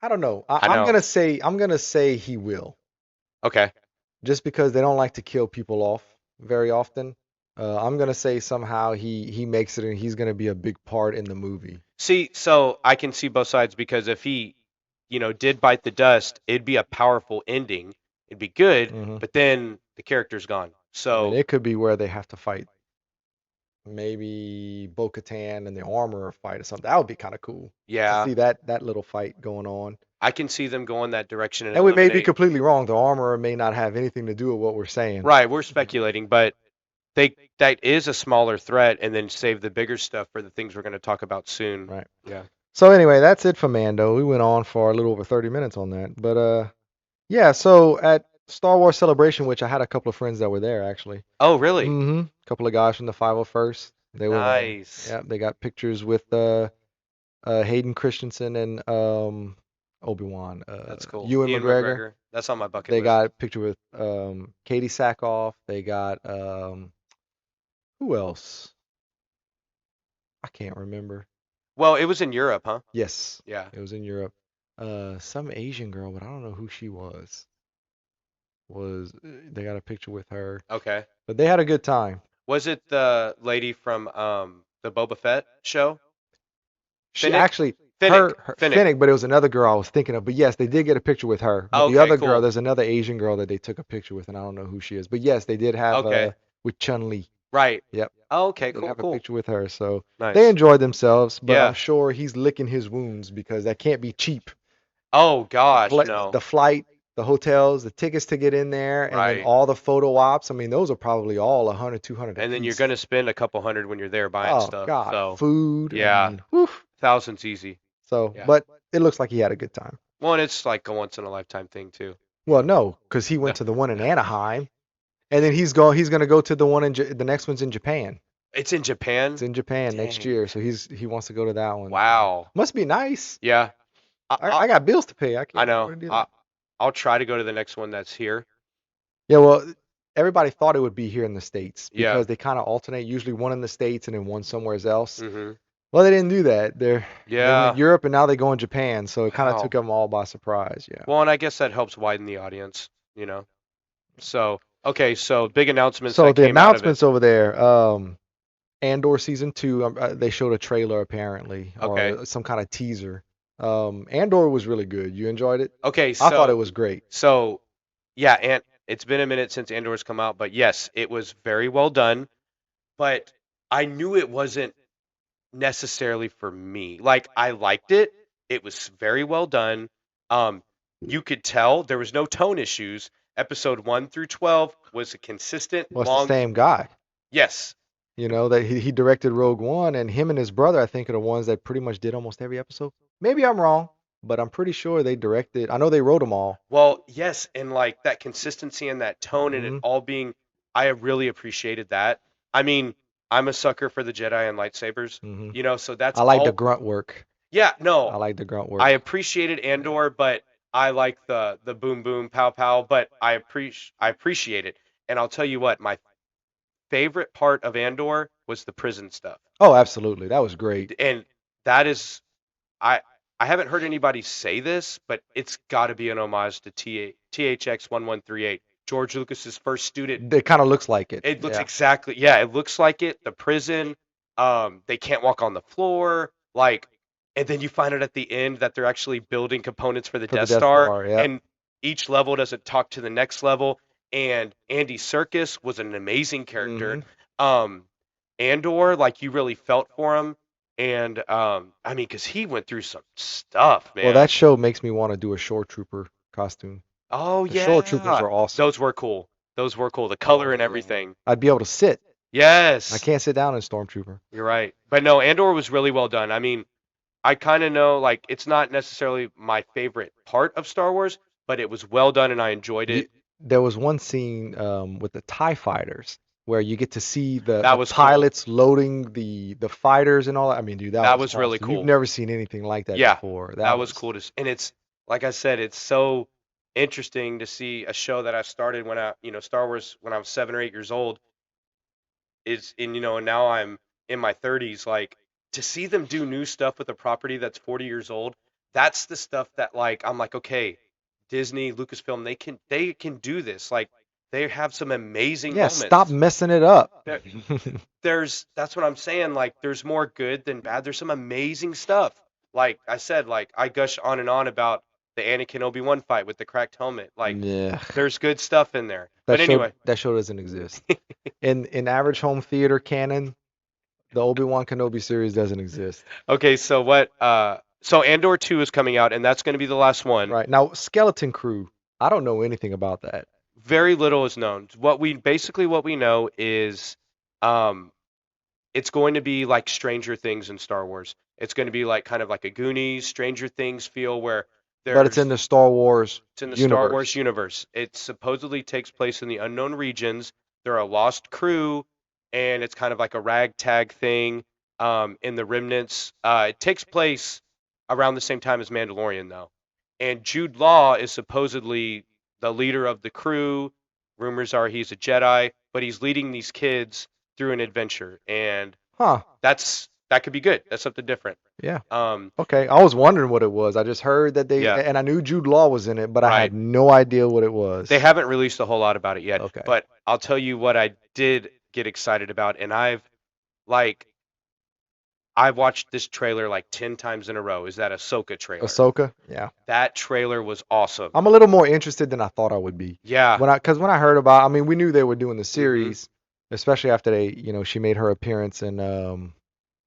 I don't know. I I'm know. gonna say he will, Okay. just because they don't like to kill people off very often. I'm gonna say somehow he makes it and he's gonna be a big part in the movie. See, so I can see both sides because if he, did bite the dust, it'd be a powerful ending. It'd be good, Hmm. but then the character's gone. I mean, So, it could be where they have to fight maybe Bo-Katan and the armorer fight or something. That would be kind of cool to yeah, see that little fight going on. I can see them going that direction and And we may be eliminate. completely wrong. The armorer may not have anything to do with what we're saying. Right, we're speculating, but that is a smaller threat, and then save the bigger stuff for the things we're going to talk about soon. Right. Yeah. So anyway, that's it for Mando. We went on for a little over 30 minutes on that. But yeah, so at Star Wars Celebration, which I had a couple of friends that were there actually. Oh, really? Mm-hmm. A couple of guys from the 501st. They were there. Nice. Yeah, they got pictures with Hayden Christensen and Obi-Wan, That's cool. Ewan Ian McGregor. McGregor. That's on my bucket They list. got a picture with Katie Sackhoff. They got who else? I can't remember. Well, it was in Europe, huh? Yes, Yeah. it was in Europe. Some Asian girl, but I don't know who she was. They got a picture with her, Okay. but they had a good time. Was it the lady from the Boba Fett show? She Finnick? actually, Finnick. her Finnick. Finnick, but it was another girl I was thinking of. But yes, they did get a picture with her. But the Okay, other girl, cool. there's another Asian girl that they took a picture with, and I don't know who she is. But yes, they did have Okay. with Chun-Li. Right. Yep, Okay, did cool, have a cool. picture with her. So they Nice. enjoyed themselves. But I'm Yeah. sure he's licking his wounds because that can't be cheap. Oh The gosh, flight, no. the flight, the hotels, the tickets to get in there, and then Right. all the photo ops. I mean, those are probably all 100, 200 a And then you're piece. gonna spend a couple hundred when you're there buying Oh stuff. God, So food. I yeah, mean, whew. thousands easy. So, Yeah. but it looks like he had a good time. Well, and it's like a once in a lifetime thing too. Well, no, because he No. went to the one in Anaheim, and then he's gonna go to the one the next one's in Japan. It's in It's Japan? in Japan next Dang. year, so he wants to go to that one. Wow. Must be nice. Yeah. I, I, I got bills to pay. I I can't know. afford to do I, that. I'll try to go to the next one that's here. Yeah, well, everybody thought it would be here in the States Yeah. because they kind of alternate, usually one in the States and then one somewhere else. Mhm. Well, they didn't do that. They went Yeah. Europe and now they go in Japan, so it kind of took Wow. them all by surprise. Yeah. Well, and I guess that helps widen the audience, you know. So, okay, so big announcements So that the came out of it. announcements over there, Andor season 2, they showed a trailer apparently, Okay. or some kind of teaser. Andor was really good. You enjoyed it? Okay, I thought it so was great. so yeah, and it's been a minute since Andor's come out, but yes, it was very well done, but I knew it wasn't necessarily for me. Like I liked it. It was very well done. Um you could tell there was no tone issues. Episode 1 through 12 was a consistent Well, it's the long. same guy. Yes. You know that he directed Rogue One, and him and his brother, I think, are the ones that pretty much did almost every episode. Maybe I'm wrong, but I'm pretty sure they directed. I know they wrote them all. Well, yes, and like that consistency and that tone and it Hmm. all being, I really appreciated that. I mean, I'm a sucker for the Jedi and lightsabers, Hmm. so that's I like the all. grunt work. Yeah, I no, like the grunt I work. appreciated Andor, but I like the boom boom pow pow, but I appreciate it. And I'll tell you what, my favorite part of Andor was the prison stuff. Oh, absolutely, that was great. And that is I I haven't heard anybody say this, but it's got to be an homage to THX 1138, George Lucas's first student. It kind of looks like it. It looks Yeah, exactly, yeah, it looks like it. The prison, they can't walk on the floor, like, and then you find out at the end that they're actually building components for the for the Death Death Star, Star. Yep. and each level doesn't talk to the next level. And Andy Serkis was an amazing character. Hmm. Um, Andor, like you really felt for him, and I mean, because he went through some stuff, Well, that man. show makes me want to do a shore trooper costume. Oh The shore troopers yeah, are awesome. those were cool. Those were cool. The Oh color and yeah. everything. I'd be able to sit. I Yes, can't sit down in Stormtrooper. you're right. But no, Andor was really well done. I mean, I kind of know like it's not necessarily my favorite part of Star Wars, but it was well done and I enjoyed You, it. there was one scene with the TIE fighters where you get to see That the was cool. pilots loading the fighters and all that. I mean, dude, that That was was really awesome. You've cool. never seen anything like that Yeah, before. that That was was cool and it's like I said, it's so interesting to see a show that I started when Star Wars when I was 7 or 8 years old is and now I'm in my 30s. Like to see them do new stuff with a property that's 40 years old, that's the stuff that like I'm like, okay, Disney, Lucasfilm, they can do this. Like they have some amazing yeah. Stop moments. messing it up. There, that's what I'm saying. Like there's more good than bad. There's some amazing stuff. Like I said, like I gush on and on about the Anakin Obi-Wan fight with the cracked helmet. Like Yeah, there's good stuff in there. that But show anyway, that show doesn't exist. In average home theater canon, the Obi-Wan Kenobi series doesn't exist. okay, so Andor 2 is coming out and that's going to be the last one. Right now, Skeleton Crew. I don't know anything about that. Very little is known. What we know is um it's going to be like Stranger Things in Star Wars. It's going to be like kind of like a Goonies, Stranger Things feel where But it's in there's the Star Wars it's in the Star Wars universe. universe. It supposedly takes place in the unknown regions. They're a lost crew, and it's kind of like a ragtag thing in the remnants. It takes place around the same time as Mandalorian, though. And Jude Law is supposedly the leader of the crew. Rumors are he's a Jedi, but he's leading these kids through an adventure, and Huh. that could be good. That's something different. Yeah. Um, Okay. I was wondering what it was. I just heard that yeah, and I knew Jude Law was in it, but I right. had no idea what it was. They haven't released a whole lot about it yet, Okay. but I'll tell you what I did get excited about, and like I've watched this trailer like 10 times in a row. Is that Ahsoka trailer? Ahsoka? Yeah. That trailer was awesome. I'm a little more interested than I thought I would be. Yeah. Because when I heard about, I mean, we knew they were doing the Hmm. series, especially after she made her appearance in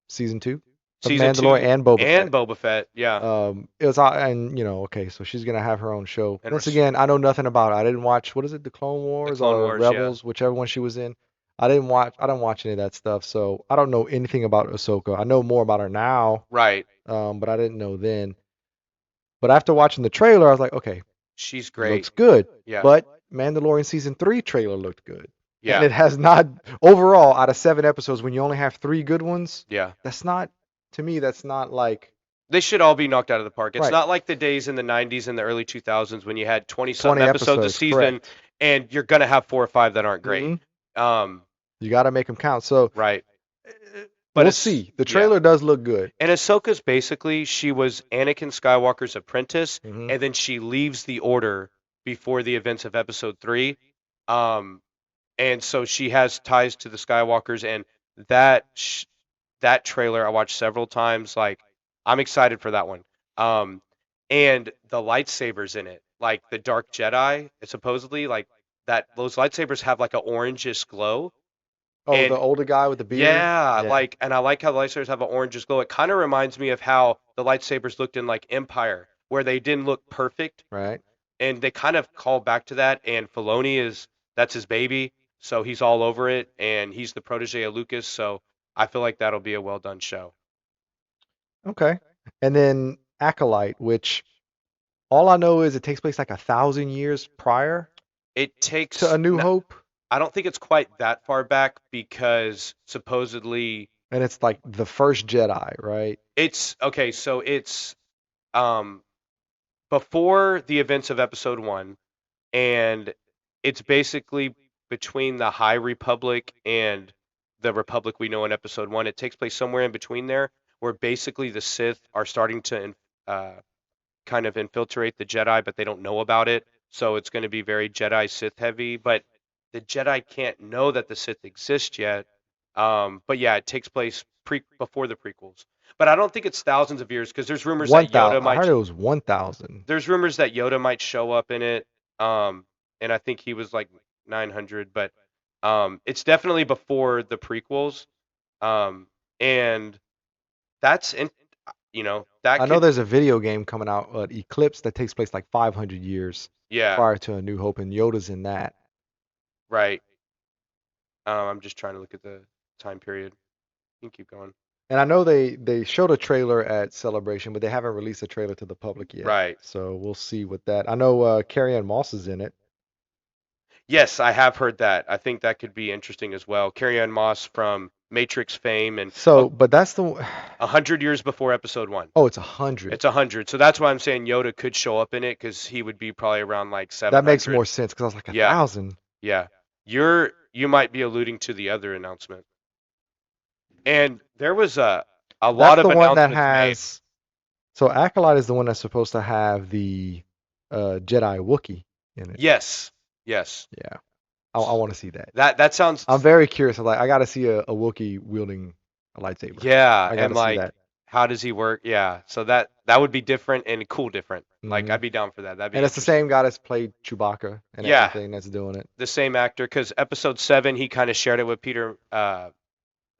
season 2 of Season Mandalorian 2 and Boba and Fett. Boba Fett. Yeah. It was, and okay, so she's gonna have her own show. And Once again, I know nothing about it. I didn't watch, what is it, the Clone the Wars Clone or Wars. Yeah. Rebels, whichever one she was in. I didn't watch any of that stuff, so I don't know anything about Ahsoka. I know more about her now, Right. but I didn't know then. But after watching the trailer, I was like, okay, She's great. looks good. Yeah. But Mandalorian season 3 trailer looked good. And Yeah. it has not overall out of 7 episodes when you only have 3 good ones, Yeah. that's not to me that's not like They should all be knocked out of the park. It's right. not like the days in the 90s and the early 2000s when you had 20 something 20 episodes a episodes, season correct. and you're going to have 4 or 5 that aren't great. hmm Um, You got to make them count. So right. But we'll it's, see. The yeah. trailer does look good. And Ahsoka's basically, she was Anakin Skywalker's apprentice, hmm and then she leaves the Order before the events of Episode 3. Um, and so she has ties to the Skywalkers, and that that trailer I watched several times. Like, I'm excited for that one. Um, and the lightsabers in it, like the Dark Jedi, supposedly like that. Those lightsabers have like a orangish glow, Oh, the and older guy with the beard? yeah, Yeah, like, and I like how the lightsabers have an orangish glow. It kind of reminds me of how the lightsabers looked in like Empire, where they didn't look perfect, right. and they kind of call back to that. And Filoni is that's his baby, so he's all over it, and he's the protege of Lucas. So I feel like that'll be a well done show. Okay. And then Acolyte, which all I know is it takes place like 1,000 years prior It to takes. A New Hope, I don't think it's quite that far back because supposedly and it's like the first Jedi, right? it's okay. So it's um before the events of Episode 1, and it's basically between the High Republic and the Republic we know in Episode 1. It takes place somewhere in between there, where basically the Sith are starting to uh, kind of infiltrate the Jedi, but they don't know about it. So it's going to be very Jedi Sith heavy, but the Jedi can't know that the Sith exist yet. But yeah, it takes place before the prequels. But I don't think it's thousands of years because there's rumors that 1,000. Yoda I might. heard it was 1,000. There's rumors that Yoda might show up in it. And I think he was like 900, but it's definitely before the prequels. Um, and that's in, that I know could, there's a video game coming out, Eclipse, that takes place like 500 years yeah, prior to A New Hope, and Yoda's in that. right. I'm just trying to look at the time period. You can keep going. And I know they showed a trailer at Celebration, but they haven't released a trailer to the public yet. Right. So we'll see with that. I know Carrie-Anne Moss is in it. Yes, I have heard that. I think that could be interesting as well. Carrie-Anne Moss from Matrix fame, and So, but that's the 100 years before Episode 1. oh, it's 100. It's 100. So that's why I'm saying Yoda could show up in it because he would be probably around like That makes 700. more sense because I was like a Yeah, thousand. yeah. You might be alluding to the other announcement. And there was a lot That's of the one that announcements made. has. So Acolyte is the one that's supposed to have the Jedi Wookiee in it. Yes. Yes. Yeah, I want to see that. That sounds I'm very curious. I'm like, I got to see a Wookiee wielding a lightsaber. yeah, I got and to see like that. how does he work? Yeah. So that would be different and cool different. Like hmm I'd be down for that. That'd be And it's the interesting. same guy that's played Chewbacca and Yeah, everything that's doing it. the same actor cuz Episode 7 he kind of shared it with Peter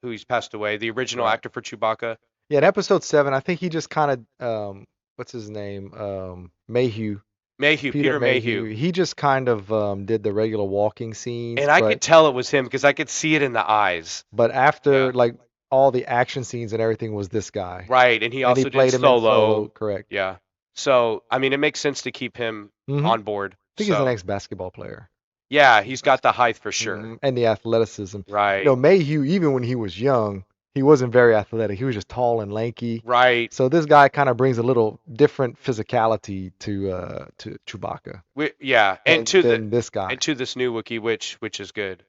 who he's passed away, the original Right. actor for Chewbacca. Yeah, in episode 7, I think he just kind of what's his name? Mayhew. Mayhew, Peter Peter Mayhew. Mayhew. He just kind of did the regular walking scenes, And I but could tell it was him because I could see it in the eyes. after Yeah. like all the action scenes and everything was this guy. Right, and he And he also did played him in Solo, Solo. correct. Yeah. So, I mean, it makes sense to keep him I on board. think he's the So, next basketball player. yeah, he's got the height for sure. And the athleticism. Right. Mayhew, even when he was young, he wasn't very athletic. He was just tall and lanky. Right. So this guy kind of brings a little different physicality to Chewbacca Yeah, and than this guy. to this new Wookiee, which is good.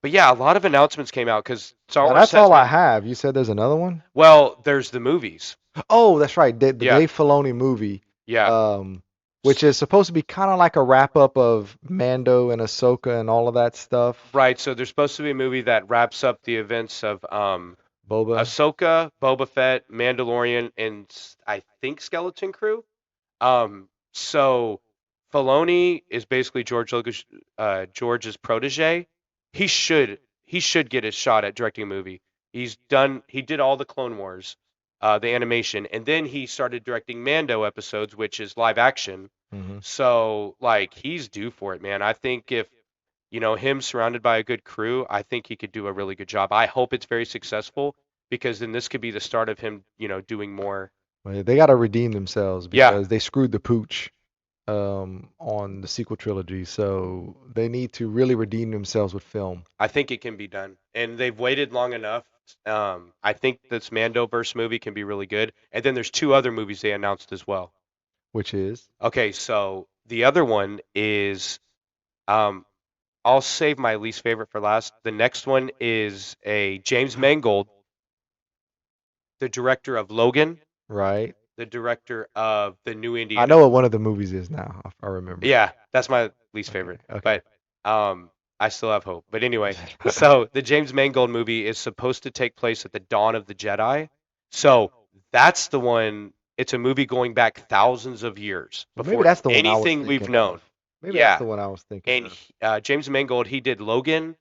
But yeah, a lot of announcements came out because Star Wars That's has all I been. have. You said there's another one? Well, there's the movies. Oh, that's right. The Yeah, Dave Filoni movie, yeah. um, which is supposed to be kind of like a wrap up of Mando and Ahsoka and all of that stuff. Right. So there's supposed to be a movie that wraps up the events of Boba. Ahsoka, Boba Fett, Mandalorian, and I think Skeleton Crew. So Filoni is basically George Lucas, George's protege. He should get his shot at directing a movie. He did all the Clone Wars, the animation, and then he started directing Mando episodes, which is live action. hmm So like he's due for it, man. I think if him surrounded by a good crew, I think he could do a really good job. I hope it's very successful because then this could be the start of him, doing more. Well, they got to redeem themselves Yeah, because they screwed the pooch on the sequel trilogy. So they need to really redeem themselves with film, I think it can be done. And they've waited long enough. I think this Mandoverse movie can be really good. And then there's two other movies they announced as well. which is Okay, so the other one is um, I'll save my least favorite for last. The next one is a James Mangold, the director of Logan, right. the director of the new I Indiana. know what one of the movies is now. I remember. Yeah, that's my least Okay. favorite, Okay. but I still have hope. But anyway, so the James Mangold movie is supposed to take place at the dawn of the Jedi. So that's the one. It's a movie going back thousands of years Well, maybe before that's the one I was anything we've thinking known. of. Maybe that's Yeah, the one I was thinking and of. James Mangold, he did Logan,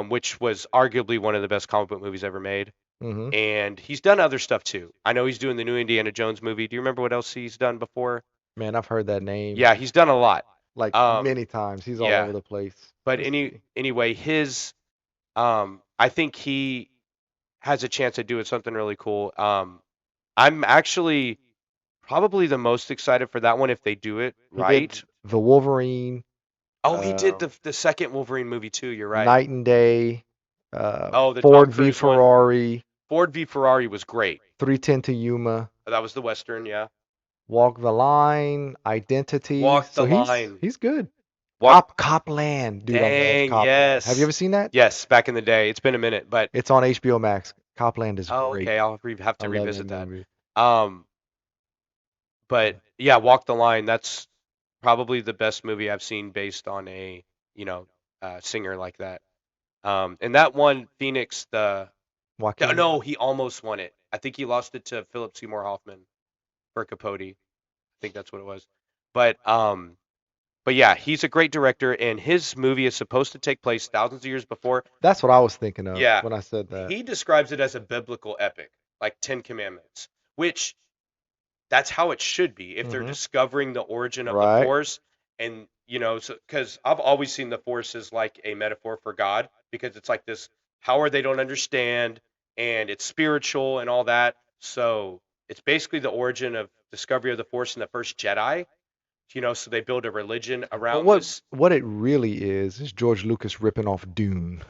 which was arguably one of the best comic book movies ever made. Hmm. And he's done other stuff too. I know he's doing the new Indiana Jones movie. Do you remember what else he's done before? Man, I've heard that name Yeah, he's done a lot. like Um, many times. He's all yeah, over the place. but Let's see. anyway, his I think he has a chance at doing something really cool. I'm actually probably the most excited for that one if they do it He did right. the Wolverine, Oh, he did uh, the second Wolverine movie too. You're right. Night and Day, Oh, the Tom Ford v Cruise one. Ferrari, Ford v Ferrari was great. 310 to Yuma, That was the Western, yeah. Walk the Line, Identity. Walk So the he's line. he's good. Walk. Copland, dude, I love Dang, Copland. Have you yes. ever seen that? Yes, back in the day. It's been a minute, but It's on HBO Max. Copland is oh, great. okay. I'll have I to love that revisit that. movie. Um, but yeah, Walk the Line. That's probably the best movie I've seen based on a you know singer like that. And that one Phoenix Joaquin. no, he almost won it. I think he lost it to Philip Seymour Hoffman for Capote. I think that's what it was. But but yeah, he's a great director, and his movie is supposed to take place thousands of years before. That's what I was thinking of Yeah, when I said that. he describes it as a biblical epic, like Ten Commandments, which that's how it should be if they're Hmm. discovering the origin of the Right. Force. And so because I've always seen the Force as like a metaphor for God, because it's like this power they don't understand, and it's spiritual and all that. So it's basically the origin of discovery of the Force in the first Jedi. So they build a religion But around what this. what it really is George Lucas ripping off Dune.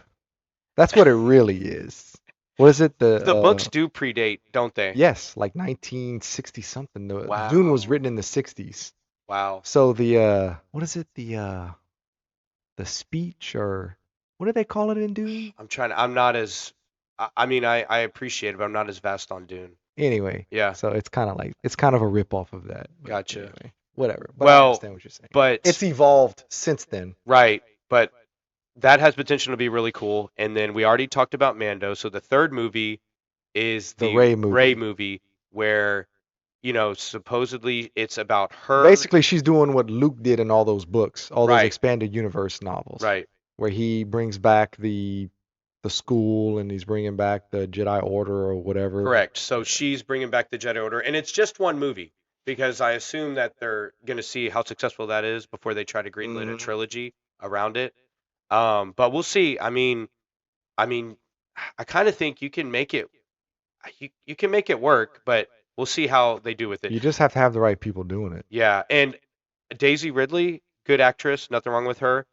That's what it really is. What is it? The books do predate, don't they? Yes, like 1960 something. The Dune was Wow. written in the 60s. Wow. So the what is it? The speech, or what do they call it in Dune? I'm not as I mean I appreciate it, but I'm not as vast on Dune. Anyway, Yeah, so it's kind of a rip off of that. But gotcha. anyway, whatever. But I Well, understand what you're saying. but It's evolved since then. right, but that has potential to be really cool. And then we already talked about Mando. So the third movie is The the Ray Rey movie. movie, where supposedly it's about her. Basically, she's doing what Luke did in all those books, all those Right, expanded universe novels, right, where he brings back the school and he's bringing back the Jedi Order or whatever. correct. So she's bringing back the Jedi Order, and it's just one movie because I assume that they're gonna see how successful that is before they try to greenlit a Hmm. trilogy around it. But we'll see. I mean, I kind of think you can make it. You can make it work, but we'll see how they do with it. You just have to have the right people doing it. Yeah, and Daisy Ridley, good actress, nothing wrong with her,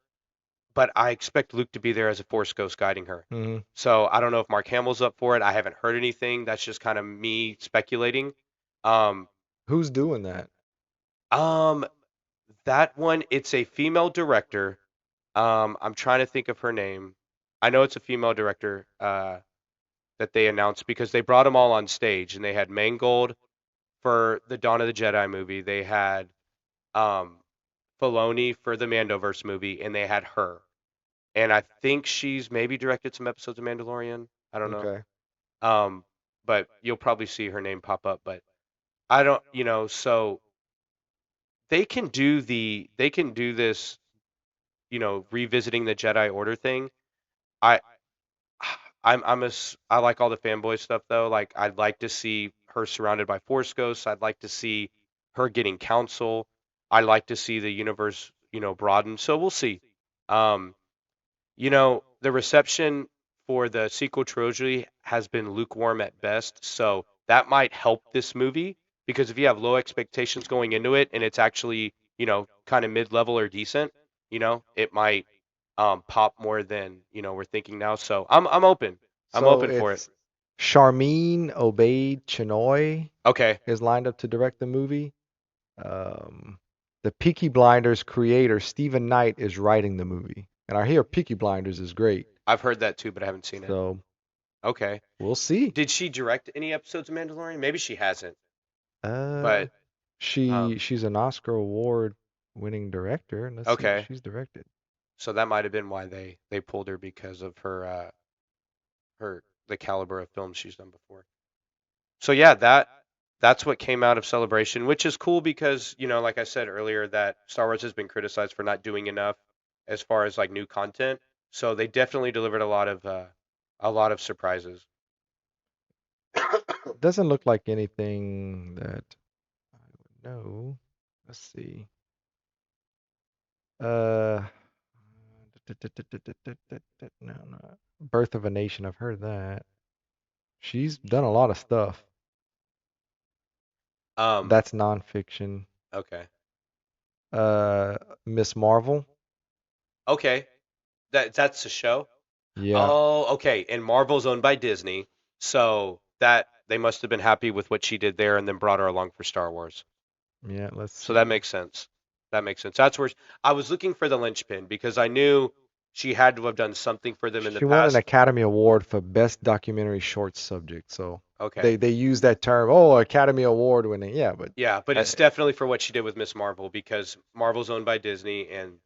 but I expect Luke to be there as a Force ghost guiding her. Hmm. So I don't know if Mark Hamill's up for it. I haven't heard anything. That's just kind of me speculating. Um, Who's doing that? um, that one, it's a female director. I'm trying to think of her name. I know it's a female director that they announced because they brought them all on stage, and they had Mangold for the Dawn of the Jedi movie. They had um, Filoni for the Mandoverse movie, and they had her. And I think she's maybe directed some episodes of Mandalorian. I don't know. Okay. Um, but you'll probably see her name pop up. But I don't, so they can do this, revisiting the Jedi Order thing. I I like all the fanboy stuff though. Like I'd like to see her surrounded by Force ghosts. I'd like to see her getting counsel. I like to see the universe, broaden. So we'll see. Um, The reception for the sequel trilogy has been lukewarm at best, so that might help this movie because if you have low expectations going into it and it's actually, kind of mid-level or decent, it might pop more than, we're thinking now. So I'm open. I'm So open for it. it's Charmin Obaid Chinoy Okay. is lined up to direct the movie. Um, the Peaky Blinders creator Stephen Knight is writing the movie, and I hear Peaky Blinders is great. I've heard that too, but I haven't seen it. So Okay. we'll see. Did she direct any episodes of Mandalorian? Maybe she hasn't, Uh, but she's an Oscar award winning director, and let's see what okay. she's directed. So that might have been why they pulled her because of her the caliber of films she's done before. So yeah, that's what came out of Celebration, which is cool because, like I said earlier, that Star Wars has been criticized for not doing enough as far as like new content. So they definitely delivered a lot of surprises. It doesn't look like anything that I would know. Let's see. Uh, no, no. Birth of a Nation. I've heard that. She's done a lot of stuff. Um, That's nonfiction. okay. Uh, Miss Marvel. Okay. That's a show. Yeah, Oh, okay. And Marvel's owned by Disney, so that they must have been happy with what she did there and then brought her along for Star Wars. yeah. Let's So that see. makes sense. That makes sense. That's where I was looking for the linchpin because I knew she had to have done something for them in the She won an past. Academy Award for Best Documentary Short Subject. So Okay. they use that term. Oh, Academy Award winning. Yeah, but Yeah, but uh, it's definitely for what she did with Miss Marvel because Marvel's owned by Disney and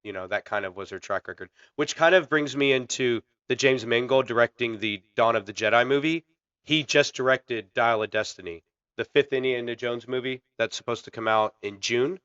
that kind of was her track record. Which kind of brings me into the James Mangold directing the Dawn of the Jedi movie. He just directed Dial of Destiny, the fifth Indiana Jones movie that's supposed to come out in June.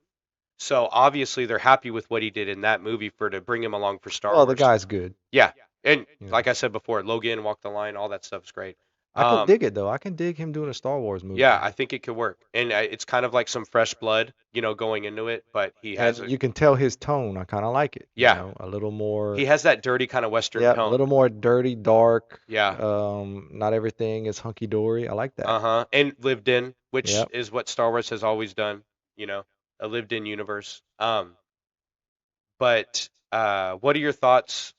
So obviously they're happy with what he did in that movie for to bring him along for Star well, the Wars. guy's good. Yeah, and You know, like I said before, Logan, Walk the Line, all that stuff's great. I can Um, dig it though. I can dig him doing a Star Wars yeah, movie. I think it could work, and it's kind of like some fresh blood, going into it. But he has And a you can tell his tone. I kind of like it. yeah, A little more, he has that dirty kind of Western yep, a tone. little more dirty, dark. Yeah, Not everything is hunky dory. I like that. and lived in, which Yep. is what Star Wars has always done. You know, a lived in universe. But what are your thoughts?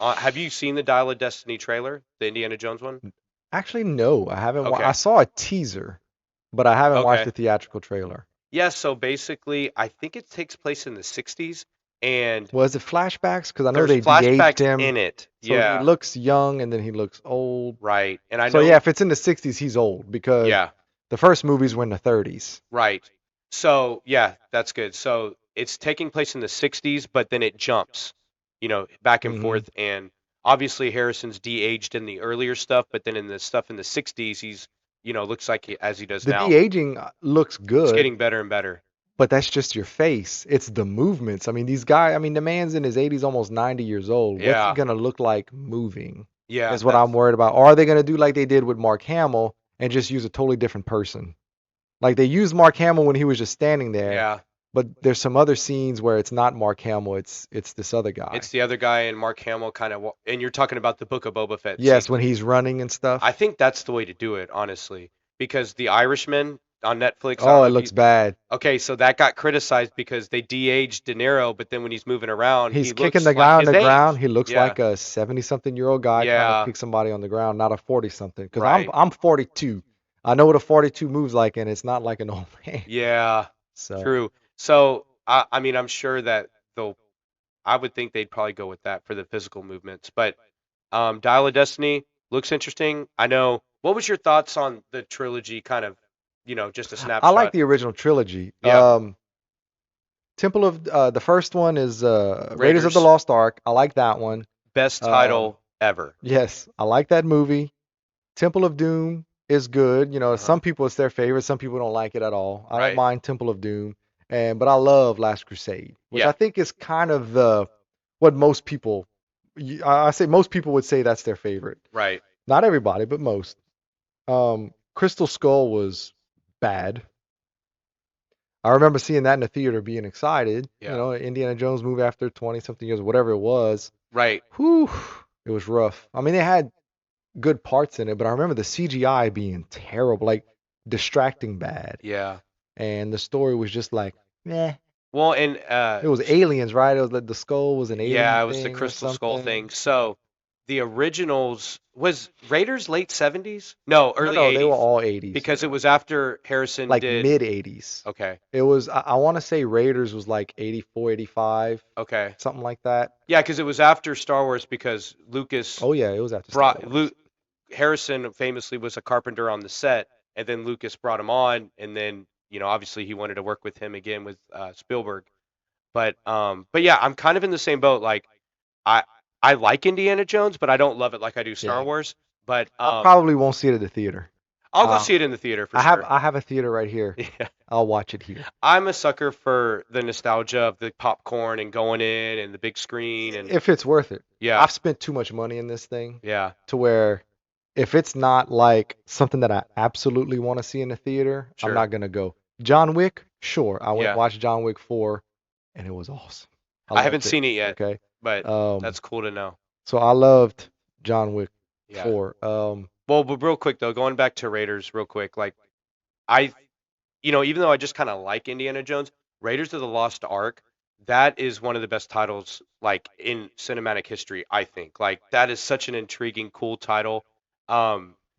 Have you seen the Dial of Destiny trailer, the Indiana Jones one? Actually, no, I haven't. I Okay. saw a teaser, but I haven't watched Okay. the theatrical trailer. Yeah, so basically, I think it takes place in the 60s, and Was it flashbacks? Because I know there's they de-aged flashbacks him, in it. so he Yeah, looks young and then he looks old. right. And I So yeah, know, if it's in the 60s, he's old because yeah, the first movies were in the 30s. right. So, yeah, that's good. So it's taking place in the 60s, but then it jumps, back and Hmm. forth. And obviously, Harrison's de-aged in the earlier stuff, but then in the stuff in the 60s, he's, looks like as he does The now. de-aging looks It's good, getting better and better. but that's just your face. It's the movements. I mean, these guys, I mean, the man's in his 80s, almost 90 years old. What's he Yeah, gonna look like moving? yeah, Is what I'm worried about. Or are they gonna do like they did with Mark Hamill and just use a totally different person? Like they used Mark Hamill when he was just standing there, yeah. but there's some other scenes where it's not Mark Hamill, it's this other It's guy. the other guy and Mark Hamill kind of, and you're talking about the Book of Boba Fett Yes, scenes. when he's running and I stuff. think that's the way to do it, honestly, because The Irishman on Netflix, I don't Oh, know it if you. looks bad. Okay, so that got criticized because they de-aged De Niro, but then when he's moving around, He's he kicking looks the like guy on his the ground. age. He looks Yeah, like a 70-something-year-old guy trying to yeah, kick somebody on the ground, not a 40-something. Because right. I'm 42. I know what a 42 moves like, and it's not like an old man. Yeah, So true. So I mean, I'm sure that they'll. I would think they'd probably go with that for the physical movements, but Dial of Destiny looks interesting. I know. What was your thoughts on the trilogy? Kind of, just a I like snapshot. the original trilogy. Yeah, Temple of the first one is Raiders of the Raiders, Lost Ark. I like that one. best Um, title ever. yes, I like that movie. Temple of Doom is good. Uh huh. Some people it's their favorite, some people don't like it at all. I don't Right. mind Temple of Doom, and but I love Last Crusade, which I Yeah. think is kind of the what most people I say most people would say that's their favorite. Right. Not everybody, but most. Crystal Skull was bad. I remember seeing that in the theater, being excited. Yeah. Indiana Jones movie after 20 something years, whatever it was. Right. Whew, it was rough. I mean, they had good parts in it, but I remember the CGI being terrible, like distracting bad, Yeah. and the story was just like, eh. Well, and It was aliens, right? It was like the skull was an alien yeah, it was the thing or Crystal Skull something. thing. So the originals was Raiders late 70s? No, No, early no, they were 80s all 80s, because it was after Harrison like did. mid 80s. Okay. It was, I want to say Raiders was like 84, 85, Okay. something like that. Yeah, because it was after Star Wars because Lucas Oh yeah, it was after Star brought Wars. Harrison famously was a carpenter on the set, and then Lucas brought him on, and then obviously he wanted to work with him again with Spielberg. But yeah, I'm kind of in the same boat. Like I I like Indiana Jones, but I don't love it like I do Star Yeah. Wars. But I probably won't see it at the theater. I'll go Uh, see it in the theater for I have sure. I have a theater right here. Yeah. I'll watch it here. I'm a sucker for the nostalgia of the popcorn and going in and the big screen and If it's worth it. yeah, I've spent too much money in this thing yeah, to where if it's not like something that I absolutely want to see in the theater, I'm sure. not gonna go. John Wick, sure. I went and Yeah. watched John Wick 4 and it was awesome. I I haven't loved it. seen it yet, Okay. but Um, that's cool to know. so I loved John Wick Yeah. 4. Well, but real quick though, going back to Raiders real quick, like I even though I just kind of like Indiana Jones, Raiders of the Lost Ark, that is one of the best titles like in cinematic history, I think. Like that is such an intriguing, cool title.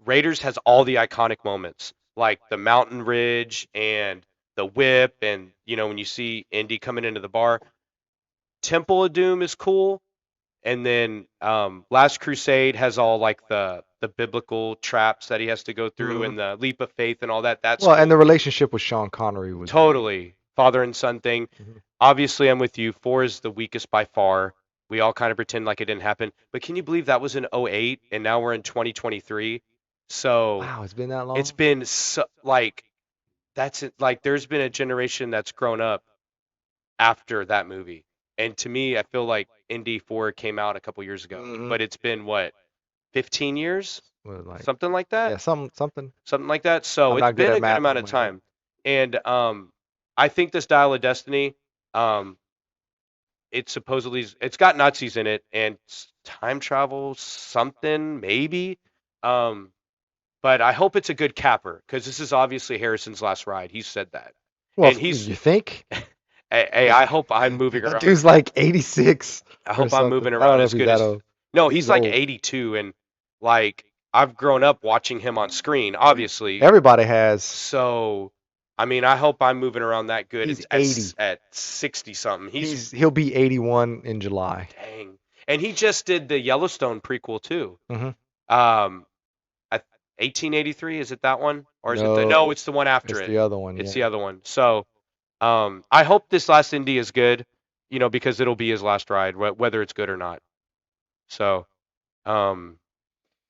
Raiders has all the iconic moments, like the mountain ridge and the whip, and when you see Indy coming into the bar. Temple of Doom is cool, and then Last Crusade has all like the biblical traps that he has to go through, mhm. and the leap of faith and all that. That's Well, and the cool. relationship with Sean Connery was great. Totally. Father and son thing. Mhm. Obviously, I'm with you. Four is the weakest by far. We all kind of pretend like it didn't happen. But can you believe that was in '08 and now we're in 2023? So Wow, it's been that it's long? been so, like, that's it. Like, there's been a generation that's grown up after that movie. And to me, I feel like Indy 4 came out a couple years ago, Hmm. but it's been what, 15 years? Well, like, Something like that? yeah, something. Something like that. So I'm it's not good been at a good math amount in of my head. time. And I think this Dial of Destiny, um, it's got Nazis in it and time travel something maybe. Um, but I hope it's a good capper because this is obviously Harrison's last ride. He said that, Well, and he's you think? hey, I hope I'm moving That around. dude's like 86 I or hope I'm something. moving I don't around know if as he's good that as. old. No, he's He's like old. 82, and like I've grown up watching him on screen, obviously. Everybody has. So, I mean, I hope I'm moving around that good He's 80. at 60 something. He's He'll be 81 in July. dang, and he just did the Yellowstone prequel too. Hmm. Um, 1883, is it that one or is it the No, no? It's the one after it's it. the other one. It's Yeah. the other one. So, I hope this last Indy is good. Because it'll be his last ride, whether it's good or not. So, um,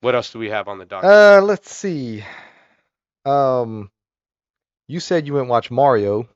what else do we have on the docket? Let's see. Um, you said you went watch Mario.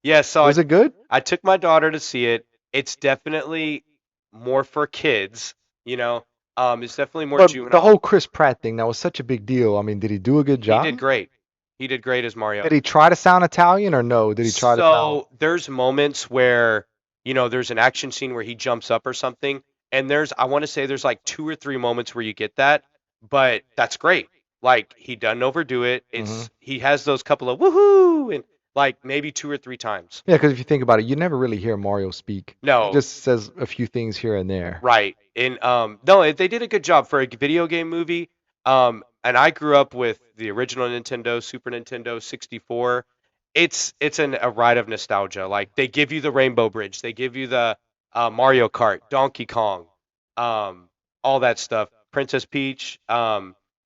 Yeah, so Was it good? I took my daughter to see it. It's definitely more for kids, you know. It's definitely more But the juvenile. whole Chris Pratt thing, that was such a big deal. I mean, did he do a good He did job? great. He did great as Mario. Did he try to sound Italian or no? Did he try to sound? So there's moments where, there's an action scene where he jumps up or something, and I want to say there's like two or three moments where you get that, but that's great. Like he doesn't overdo it. Hmm. He has those couple of woohoo and like maybe two or three times. Yeah, because if you think about it, you never really hear Mario speak. He No, just says a few things here and there. right. And no, they did a good job for a video game movie. And I grew up with the original Nintendo, Super Nintendo 64. It's a ride of nostalgia. Like they give you the Rainbow Bridge, they give you the Mario Kart, Donkey Kong, um, all that stuff. Princess Peach.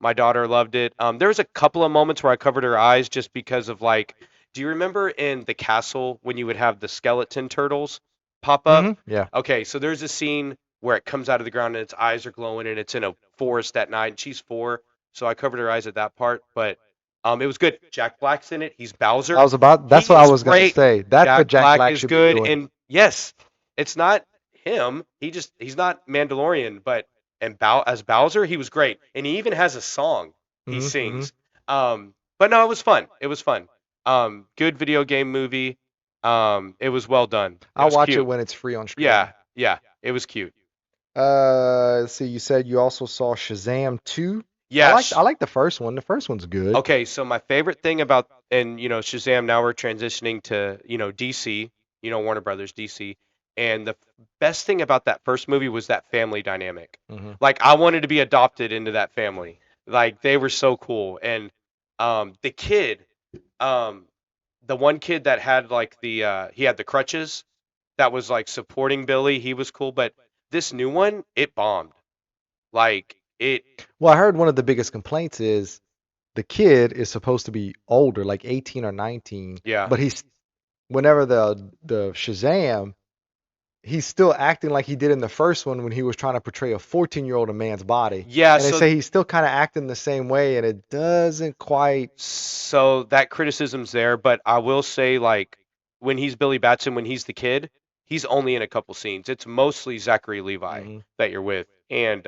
My daughter loved it. There was a couple of moments where I covered her eyes just because of like, do you remember in the castle when you would have the skeleton turtles pop up? Yeah. Okay, so there's a scene where it comes out of the ground and its eyes are glowing and it's in a forest at night and she's 4, so I covered her eyes at that part, but it was good. Jack Black's in it. He's Bowser. That's what I He's was gonna great. say. That's what Jack Jack Black Black is should be good, doing. and yes, it's not him. He's not Mandalorian, but as Bowser, he was great, and he even has a song he Hmm. sings. But no, it was fun. It was fun. Good video game movie. It was well done. It I'll was watch it cute. when it's free on streaming. Yeah, yeah, it was cute. Let's see. You said you also saw Shazam 2. I Yes. like the first one. The first one's good. Okay, so my favorite thing about and Shazam, now we're transitioning to DC, Warner Brothers DC, and the best thing about that first movie was that family dynamic. Hmm. Like I wanted to be adopted into that family. Like they were so cool, and the kid, um, the one kid that had like he had the crutches that was like supporting Billy, he was cool, but this new one, it bombed. Like it, Well, I heard one of the biggest complaints is the kid is supposed to be older, like 18 or 19, yeah. but he's whenever the Shazam, he's still acting like he did in the first one when he was trying to portray a 14-year-old in a man's body. Yeah, And they say he's still kind of acting the same way, and it doesn't quite. so that criticism's there, but I will say like when he's Billy Batson, when he's the kid, he's only in a couple scenes. It's mostly Zachary Levi Hmm. that you're with. And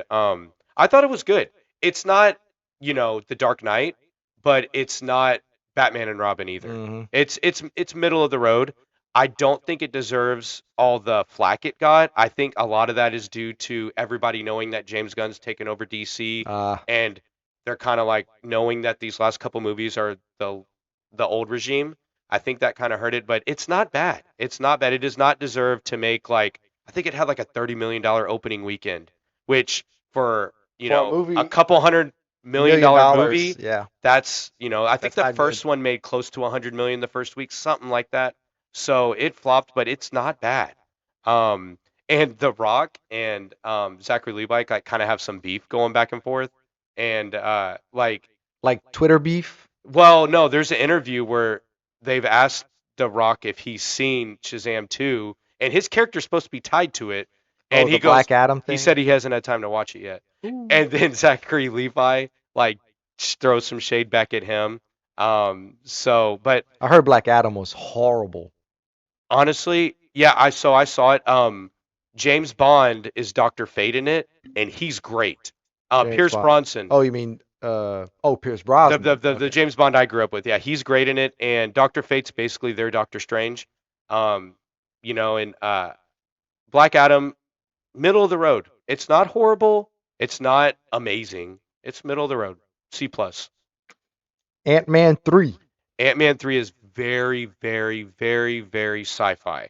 I thought it was good. It's not, The Dark Knight, but it's not Batman and Robin either. Hmm. It's middle of the road. I don't think it deserves all the flack it got. I think a lot of that is due to everybody knowing that James Gunn's taken over DC, Uh, and they're kind of like knowing that these last couple movies are the old regime. I think that kind of hurt it, but it's not bad. It's not bad. It does not deserve to make like I think it had like a $30 million opening weekend, which for for a a movie, couple $100 million million dollars, movie, yeah, that's I think that's the not good. first one made close to 100 million the first week, something like that. So it flopped, but it's not bad. Um, and The Rock and Zachary Levi like kind of have some beef going back and forth, and Like Twitter beef. well, no, there's an interview where they've asked The Rock if he's seen Shazam 2, and his character's supposed to be tied to it, Oh, and the Black Adam he thing. said he hasn't had time to watch it yet. Ooh. And then Zachary Levi like throws some shade back at him. But I heard Black Adam was horrible. honestly, yeah, I saw it. James Bond is Dr. Fate in it, and he's great. James Pierce Bond. Bronson, Oh, you mean Pierce the, the Brosnan. the the Okay. James Bond I grew up with. Yeah, he's great in it, and Doctor Fate's basically their Doctor Strange. Um, and Black Adam, middle of the road. It's not horrible. It's not amazing. It's middle of the road. C plus. Ant-Man 3. Ant-Man 3 is very, very, very, very sci-fi,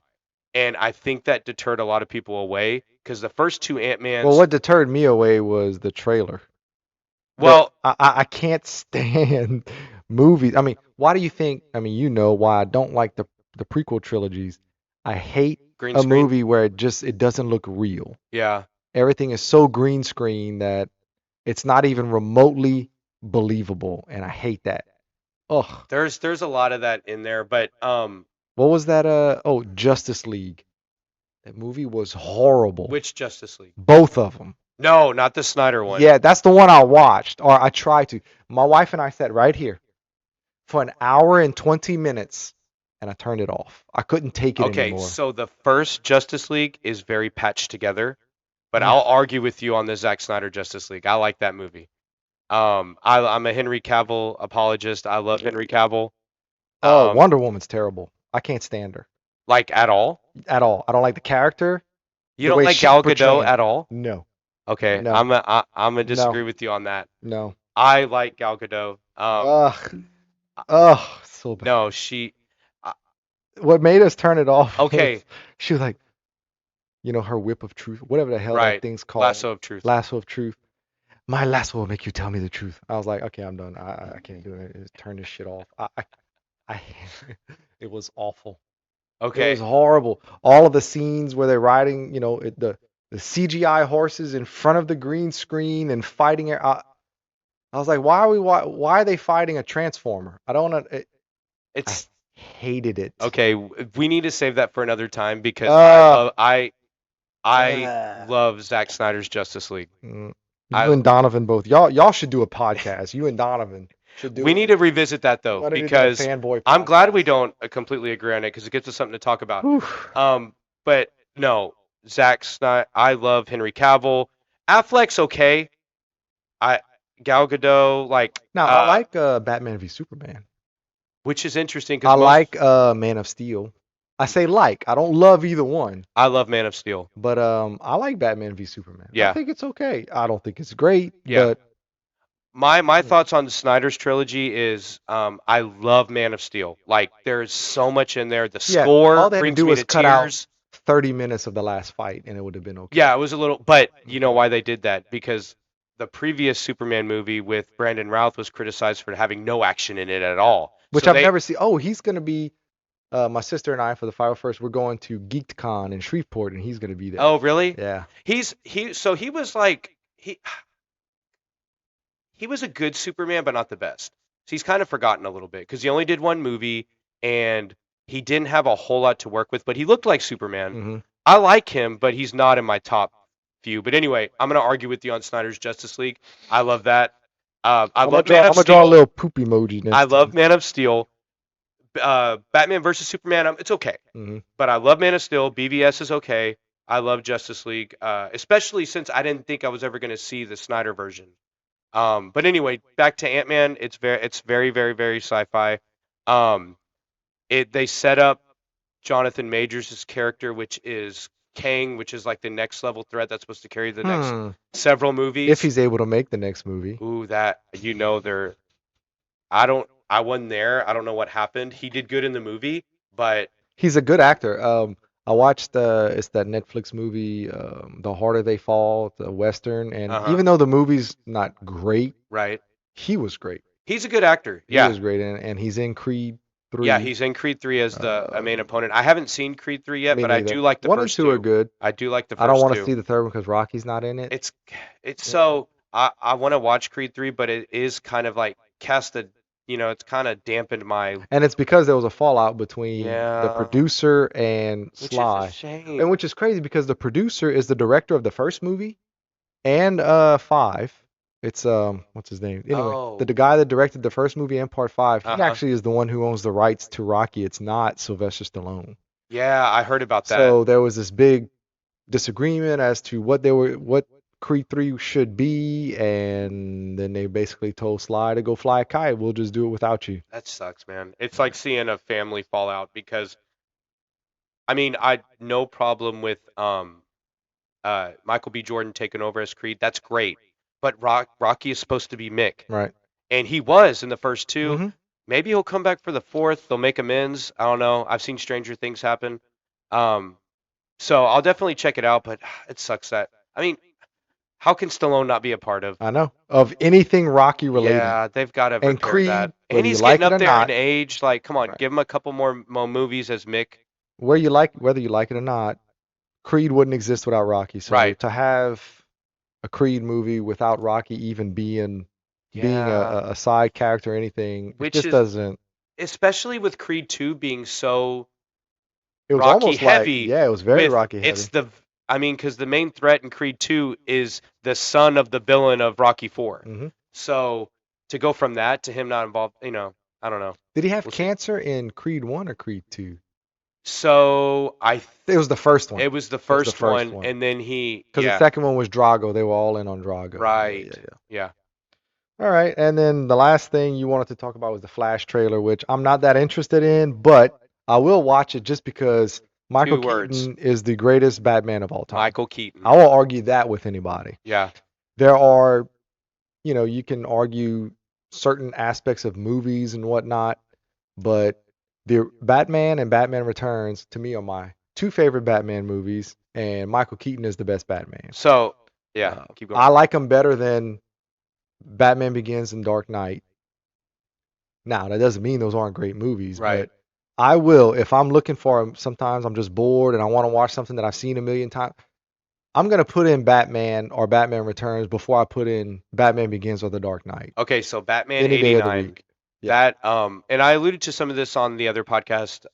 and I think that deterred a lot of people away because the first two Well, Ant-Mans. what deterred me away was the trailer. The Well, I can't stand movies. I mean, why do you think? I mean, you know why I don't like the prequel trilogies. I hate green a screen. movie where it doesn't look real. Yeah, Everything is so green screen that it's not even remotely believable, and I hate that. Ugh. there's a lot of that in there, but What was that? Oh, Justice League. That movie was horrible. which Justice League? Both of them. No, not the Snyder one. Yeah, that's the one I watched, or I tried to. My wife and I sat right here for an hour and 20 minutes, and I turned it off. I couldn't take it Okay, anymore. so the first Justice League is very patched together, but Mm. I'll argue with you on the Zack Snyder Justice League. I like that movie. I'm a Henry Cavill apologist. I love Henry Cavill. Oh, Um, Wonder Woman's terrible. I can't stand her like at all. at all. I don't like the character, You the don't way like she's Gal Gadot portraying. at all. No, Okay, no, I'm gonna no, disagree with you on that. no. I like Gal Gadot. Ugh, Uh, ugh, so bad. no, she. Uh, What made us turn it off was okay, she was like, her whip of truth, whatever the hell that right. thing's called, Lasso of Truth. lasso of truth. My lasso will make you tell me the truth. I was like, okay, I'm done. I can't do it. Just turn this shit off. I it was awful. It was Okay, horrible. All of the scenes where they're riding, the CGI horses in front of the green screen and fighting it. I was like, why are they fighting a transformer? I don't want to. I it's hated it. okay. We need to save that for another time because Uh, I uh, love Zack Snyder's Justice League. mm, you I and Donovan both. Y'all should do a podcast. You and Donovan should do We it. need to revisit that You though want to do a because fanboy I'm glad we podcast. don't completely agree on it because it gives us something to talk about. Whew. Um, but no, Zack Snyder. I love Henry Cavill. Affleck's okay. I Gal Gadot Now I like Batman v Superman. which is interesting I because most like Man of Steel. I say like. I don't love either one, I love Man of Steel. but I like Batman v Superman. I Yeah, think it's okay. I don't think it's great, yeah. but My mm, thoughts on the Snyder's trilogy is I love Man of Steel. Like there's so much in there. The yeah, score all they had to brings do me was to cut out tears. 30 minutes of the last fight, and it would have been Yeah, okay. it was a little, but you know Mhm. why they did that? Because the previous Superman movie with Brandon Routh was criticized for having no action in it at Yeah. all. Which So I've they, never seen. Oh, he's gonna be my sister and I for the 501st. We're going to GeekCon in Shreveport, and he's gonna be there. oh really? Yeah. So he was like he was a good Superman, but not the best. So he's kind of forgotten a little bit because he only did one movie and he didn't have a whole lot to work with, but he looked like Superman. hmm I like him, but he's not in my top few. But anyway, I'm gonna argue with you on Snyder's Justice League. I love that. I love Man I'm of gonna draw a Steel. little poop emoji I next to love Man of Steel. Batman versus Superman. It's okay, it. but I love Man of Steel. BVS is okay. I love Justice League, especially since I didn't think I was ever going to see the Snyder version. But anyway, back to Ant Man. It's very, very, very sci-fi. Um, they set up Jonathan Majors' character, which is Kang, which is like the next level threat that's supposed to carry the next Hmm. several If movies. he's able to make the next movie. Ooh, that they're. I wasn't there. I don't know what happened. He did good in the movie, but He's a good actor. I watched it's that Netflix movie, The Harder They Fall, the Western, and uh huh, even though the movie's not great, right. he was great. He's a good actor. He Yeah, was great, and he's in Creed yeah. 3. He's in Creed 3 as the a main Um, opponent. I haven't seen Creed 3 yet, me but I neither. do like the 1 and first 2 are two. good. I do like the I don't first want to two. see the third one because Rocky's not in it. It's it's Yeah. so I want to watch Creed 3, but it is kind of like cast a it's kind of dampened my And it's because there was a fallout between the yeah, producer and which is a Sly. And shame. which is crazy because the producer is the director of the first movie and 5. It's what's his name? Anyway, Oh, the guy that directed the first movie and part 5, he uh-huh. actually is the one who owns the rights to Rocky. It's not Sylvester Stallone. Yeah, I heard about that. So there was this big disagreement as to what Creed 3 should be, and then they basically told Sly to go fly a kite. We'll just do it without you. That sucks, man. It's Yeah. like seeing a family fallout because I mean, I no problem with Michael B. Jordan taking over as Creed. That's great. But Rocky is supposed to be Mick, Right. and he was in the first two. hmm Maybe he'll come back for the fourth. They'll make amends. I don't know. I've seen stranger things happen. Um, so I'll definitely check it out. But it sucks that. I mean, how can Stallone not be a part of? I know. Of anything Rocky related. Yeah, they've got to And repair that. Creed, And whether you he's like getting it up or there in not, age. Like, come on, right. give him a couple more movies as Mick. Whether you like it or not, Creed wouldn't exist without Rocky. So Right. to have a Creed movie without Rocky even being Yeah. a side character or anything, it Which just is doesn't. especially with Creed 2 being so It was Rocky almost like, heavy yeah, it was very with Rocky it's heavy. the I mean because the main threat in Creed 2 is the son of the villain of Rocky 4. hmm So to go from that to him not involved, I don't know. Did he have We'll see. cancer in Creed 1 or Creed 2? So It was the first one. it was the It was the first first one one. and then he Because the yeah, second one was Drago. They were all in on Drago. Yeah, right. yeah, yeah. Yeah. All right, and then the last thing you wanted to talk about was the Flash trailer, which I'm not that interested in, but I will watch it just because Michael 2 words. Keaton is the greatest Batman of all time. Michael Keaton. I will argue that with anybody. Yeah. There are, you can argue certain aspects of movies and whatnot, but the Batman and Batman Returns to me are my two favorite Batman movies, and Michael Keaton is the best Batman. So, yeah, keep going. I like him better than Batman Begins and Dark Knight. Now, that doesn't mean those aren't great movies, Right. but I will, if I'm looking for 'em, sometimes I'm just bored and I want to watch something that I've seen a million times. I'm gonna put in Batman or Batman Returns before I put in Batman Begins or The Dark Knight Okay, so Batman any day of the 89. week. Yeah. That and I alluded to some of this on the other podcast.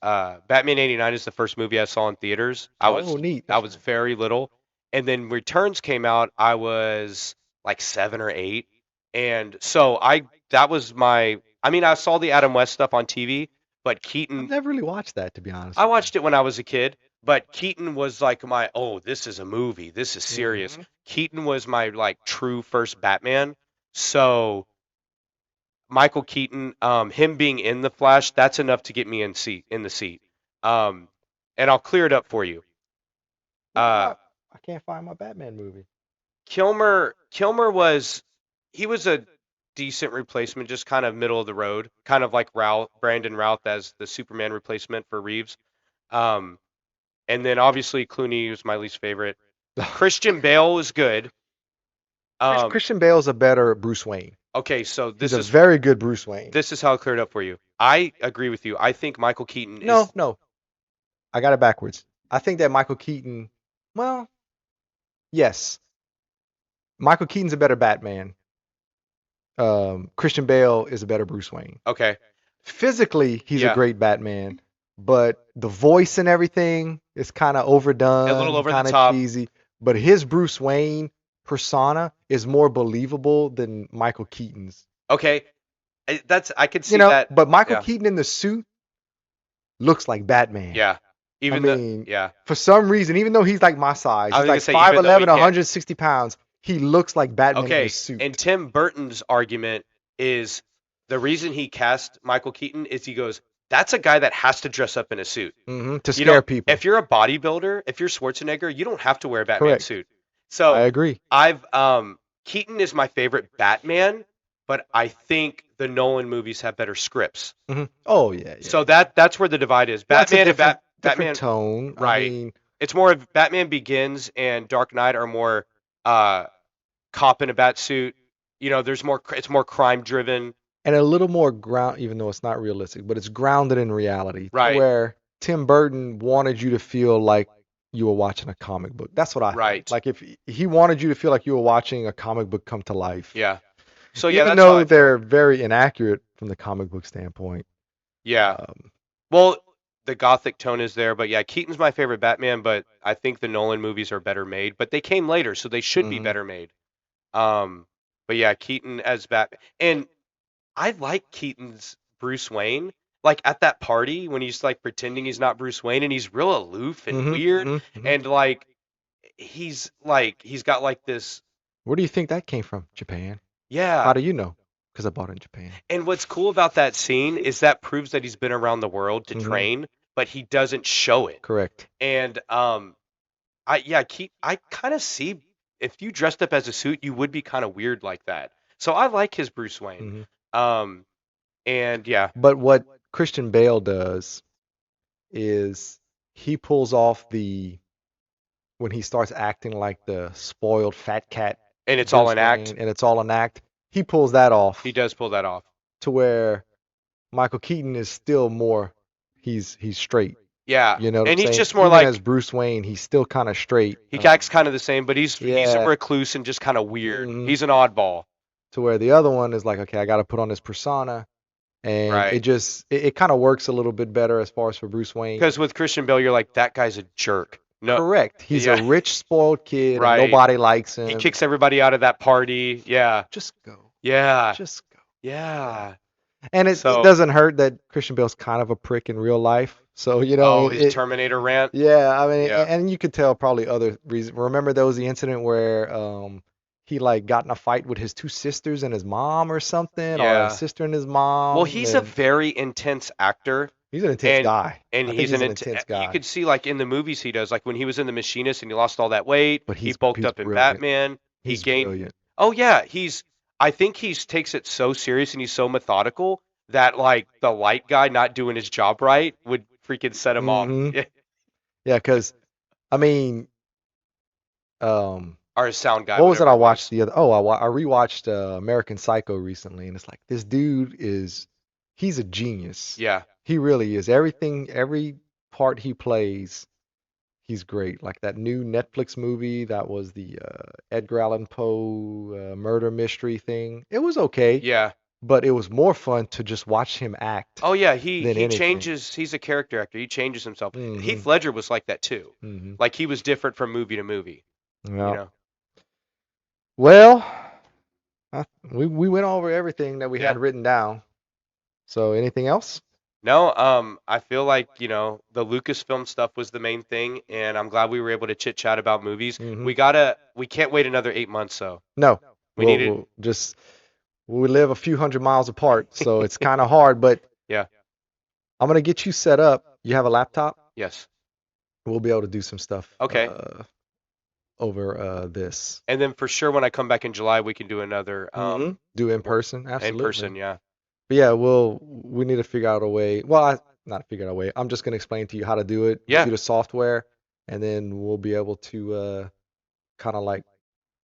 Batman 89 is the first movie I saw in theaters. Oh, neat. I That's was nice. very little. And then Returns came out, I was like 7 or 8. And so I that was my I mean, I saw the Adam West stuff on TV, but I've Keaton never really watched that, to be honest I with you. watched it when I was a kid, but Keaton was like my, oh, this is a movie. This is serious. hmm Keaton was my like true first Batman. So Michael Keaton, him being in the Flash, that's enough to get me in the seat. Um, and I'll clear it up for you. Uh, I can't find my Batman movie. Kilmer was a decent replacement, just kind of middle of the road, kind of like Brandon Routh as the Superman replacement for Reeves. Um, and then obviously Clooney was my least favorite. Christian Bale was good. Christian Bale's a better Bruce Wayne. Okay, so He's a very good Bruce Wayne. this is how I cleared up for you. I agree with you. I think Michael Keaton No, is no, I got it backwards. I think that Michael Keaton, well, yes, Michael Keaton's a better Batman. Christian Bale is a better Bruce Wayne. okay. Physically, he's a Yeah, great Batman, but the voice and everything is kind of a little overdone, over the kind of top. cheesy. But his Bruce Wayne persona is more believable than Michael Keaton's. Okay, I could see that. But Michael Yeah, Keaton in the suit looks like Batman. yeah. I Even the mean, yeah. for some reason, even though he's like my size, I he's was gonna like say even though he 5'11", can't. 160 pounds, he looks like Batman in Okay, his suit. and Tim Burton's argument is the reason he cast Michael Keaton is he goes, that's a guy that has to dress up in a suit. To You know, scare people. if you're a bodybuilder, if you're Schwarzenegger, you don't have to wear a Batman Correct. suit. I So agree. I've Keaton is my favorite Batman, but I think the Nolan movies have better scripts. Oh, yeah, yeah. So that's where the divide is. Well, it's a Batman and different Batman, tone. I right? mean, It's more of Batman Begins and Dark Knight are more uh cop in a bat suit. You know, there's more. It's more crime driven. and a little more ground, even though it's not realistic, but it's grounded in reality, to Right. where Tim Burton wanted you to feel like you were watching a comic book. That's what I think. Right. Like if he wanted you to feel like you were watching a comic book come to life. Yeah. So yeah, Even that's how though I feel. they're very inaccurate from the comic book standpoint. Yeah. Um, Well, the gothic tone is there, but yeah, Keaton's my favorite Batman, but I think the Nolan movies are better made, but they came later, so they should be mhm. better made. Um, but yeah, Keaton as Batman, and I like Keaton's Bruce Wayne. Like at that party when he's like pretending he's not Bruce Wayne and he's real aloof and weird and he's got like this. Where do you think that came from? Japan. Yeah. How do you know? Because I bought it in Japan. And what's cool about that scene is that proves that he's been around the world to train, but he doesn't show it. Correct. And I kind of see if you dressed up as a suit, you would be kind of weird like that. So I like his Bruce Wayne. Um, and yeah, But what Christian Bale does is he pulls off when he starts acting like the spoiled fat cat and it's all Bruce an act. Wayne, and it's all an act. He pulls that off He does pull that off. to where Michael Keaton is still more he's straight. Yeah, You know what and I'm he's saying? just more Even like as Bruce Wayne, he's still kind of straight. he acts kind of the same, but he's a Yeah. recluse and just kind of weird. Mhm. He's an oddball. To where the other one is like, okay, I got to put on this persona, and Right. it kind of works a little bit better as far as for Bruce Wayne. Because with Christian Bale, you're like, that guy's a jerk. No, Correct. He's yeah. a rich, spoiled kid, Right. and nobody likes him. he kicks everybody out of that party. Yeah, Just go. yeah, Just go. yeah. And it So- doesn't hurt that Christian Bale's kind of a prick in real life. So, Oh, his Terminator rant. yeah, I mean, Yeah. and you could tell probably other reasons. Remember there was the incident where he like got in a fight with his two sisters and his mom or something, or Yeah. his sister and his mom. Well, he's a and very intense actor. he's an intense guy. And I think he's an intense guy. You could see like in the movies he does, like when he was in The Machinist and he lost all that weight. But he he's bulked up in brilliant. Batman. He's he gained. brilliant. Oh yeah, I think he takes it so serious and he's so methodical that like the light guy not doing his job right would freaking set him off. Mhm. Yeah, because I mean, Or his sound guy. what was it whatever I was. watched the other? Oh, I rewatched American Psycho recently, and it's like this dude he's a genius. Yeah. He really is. Every part he plays, he's great. Like that new Netflix movie that was the Edgar Allan Poe murder mystery thing. It was okay, Yeah. but it was more fun to just watch him act. Oh yeah, than he anything. changes. He's a character actor. He changes himself. Mhm. Heath Ledger was like that too. Mhm. Like he was different from movie to movie. Yeah. You know. Well, we went over everything that we Yeah. had written down. So anything else? No, I feel like, the Lucasfilm stuff was the main thing, and I'm glad we were able to chit chat about movies. Mhm. We can't wait another 8 months, though. No. We We'll, needed- we live a few hundred miles apart, so it's kind of hard, but Yeah. I'm gonna get you set up. You have a laptop? Yes. we'll be able to do some stuff Okay. over this. And then for sure when I come back in July, we can do another Do in w- person, in absolutely. person. Yeah. But yeah, we need to figure out a way. Well, not figure out a way. I'm just gonna explain to you how to do it, get Yeah. you the software, and then we'll be able to kind of like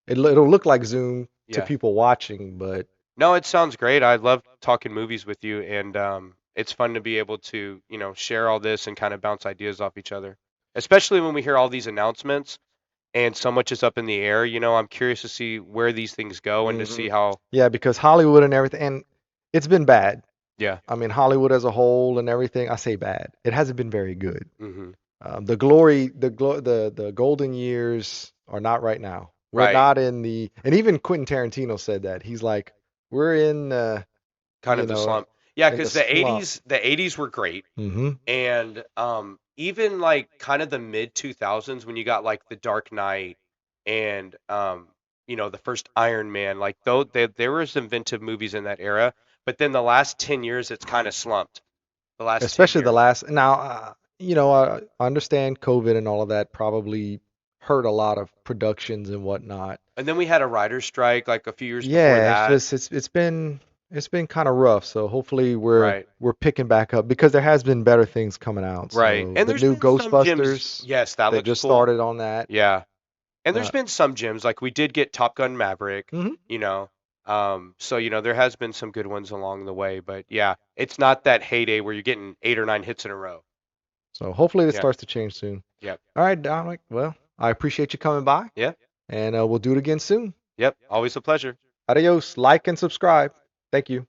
it'll look like Zoom to Yeah. people watching, but No, it sounds great. I love talking movies with you, and it's fun to be able to, share all this and kind of bounce ideas off each other. Especially when we hear all these announcements and so much is up in the air. I'm curious to see where these things go and to hmm see how. yeah, because Hollywood and everything, and it's been bad. Yeah. I mean, Hollywood as a whole and everything, I say bad. It hasn't been very good. Hmm. The golden years are not right now. We're Right. not in the, and even Quentin Tarantino said that. He's like, we're in, Kind you of the know, slump. Yeah, in the because the slump. 80s, the 80s were great. hmm And even like kind of the mid 2000s when you got like The Dark Knight and the first Iron Man, like though there was inventive movies in that era, but then the last 10 years it's kind of slumped. The last 10 Especially the years. last. Now, I understand COVID and all of that probably hurt a lot of productions and whatnot. And then we had a writer's strike like a few years before Yeah, that. it's been kind of rough. So hopefully Right. we're picking back up because there has been better things coming out. Right. So And the there's new been some gems. Ghostbusters, Yes, that they looks just cool. started on that. Yeah. And there's Uh, been some gems, like we did get Top Gun Maverick, mhm. you know. So there has been some good ones along the way, but yeah, it's not that heyday where you're getting 8 or 9 hits in a row. So hopefully this Yeah, starts to change soon. yep, All right, Dominic. Well, I appreciate you coming by, yeah, and we'll do it again soon. yep. Always a pleasure. Adios. Like and subscribe. Thank you.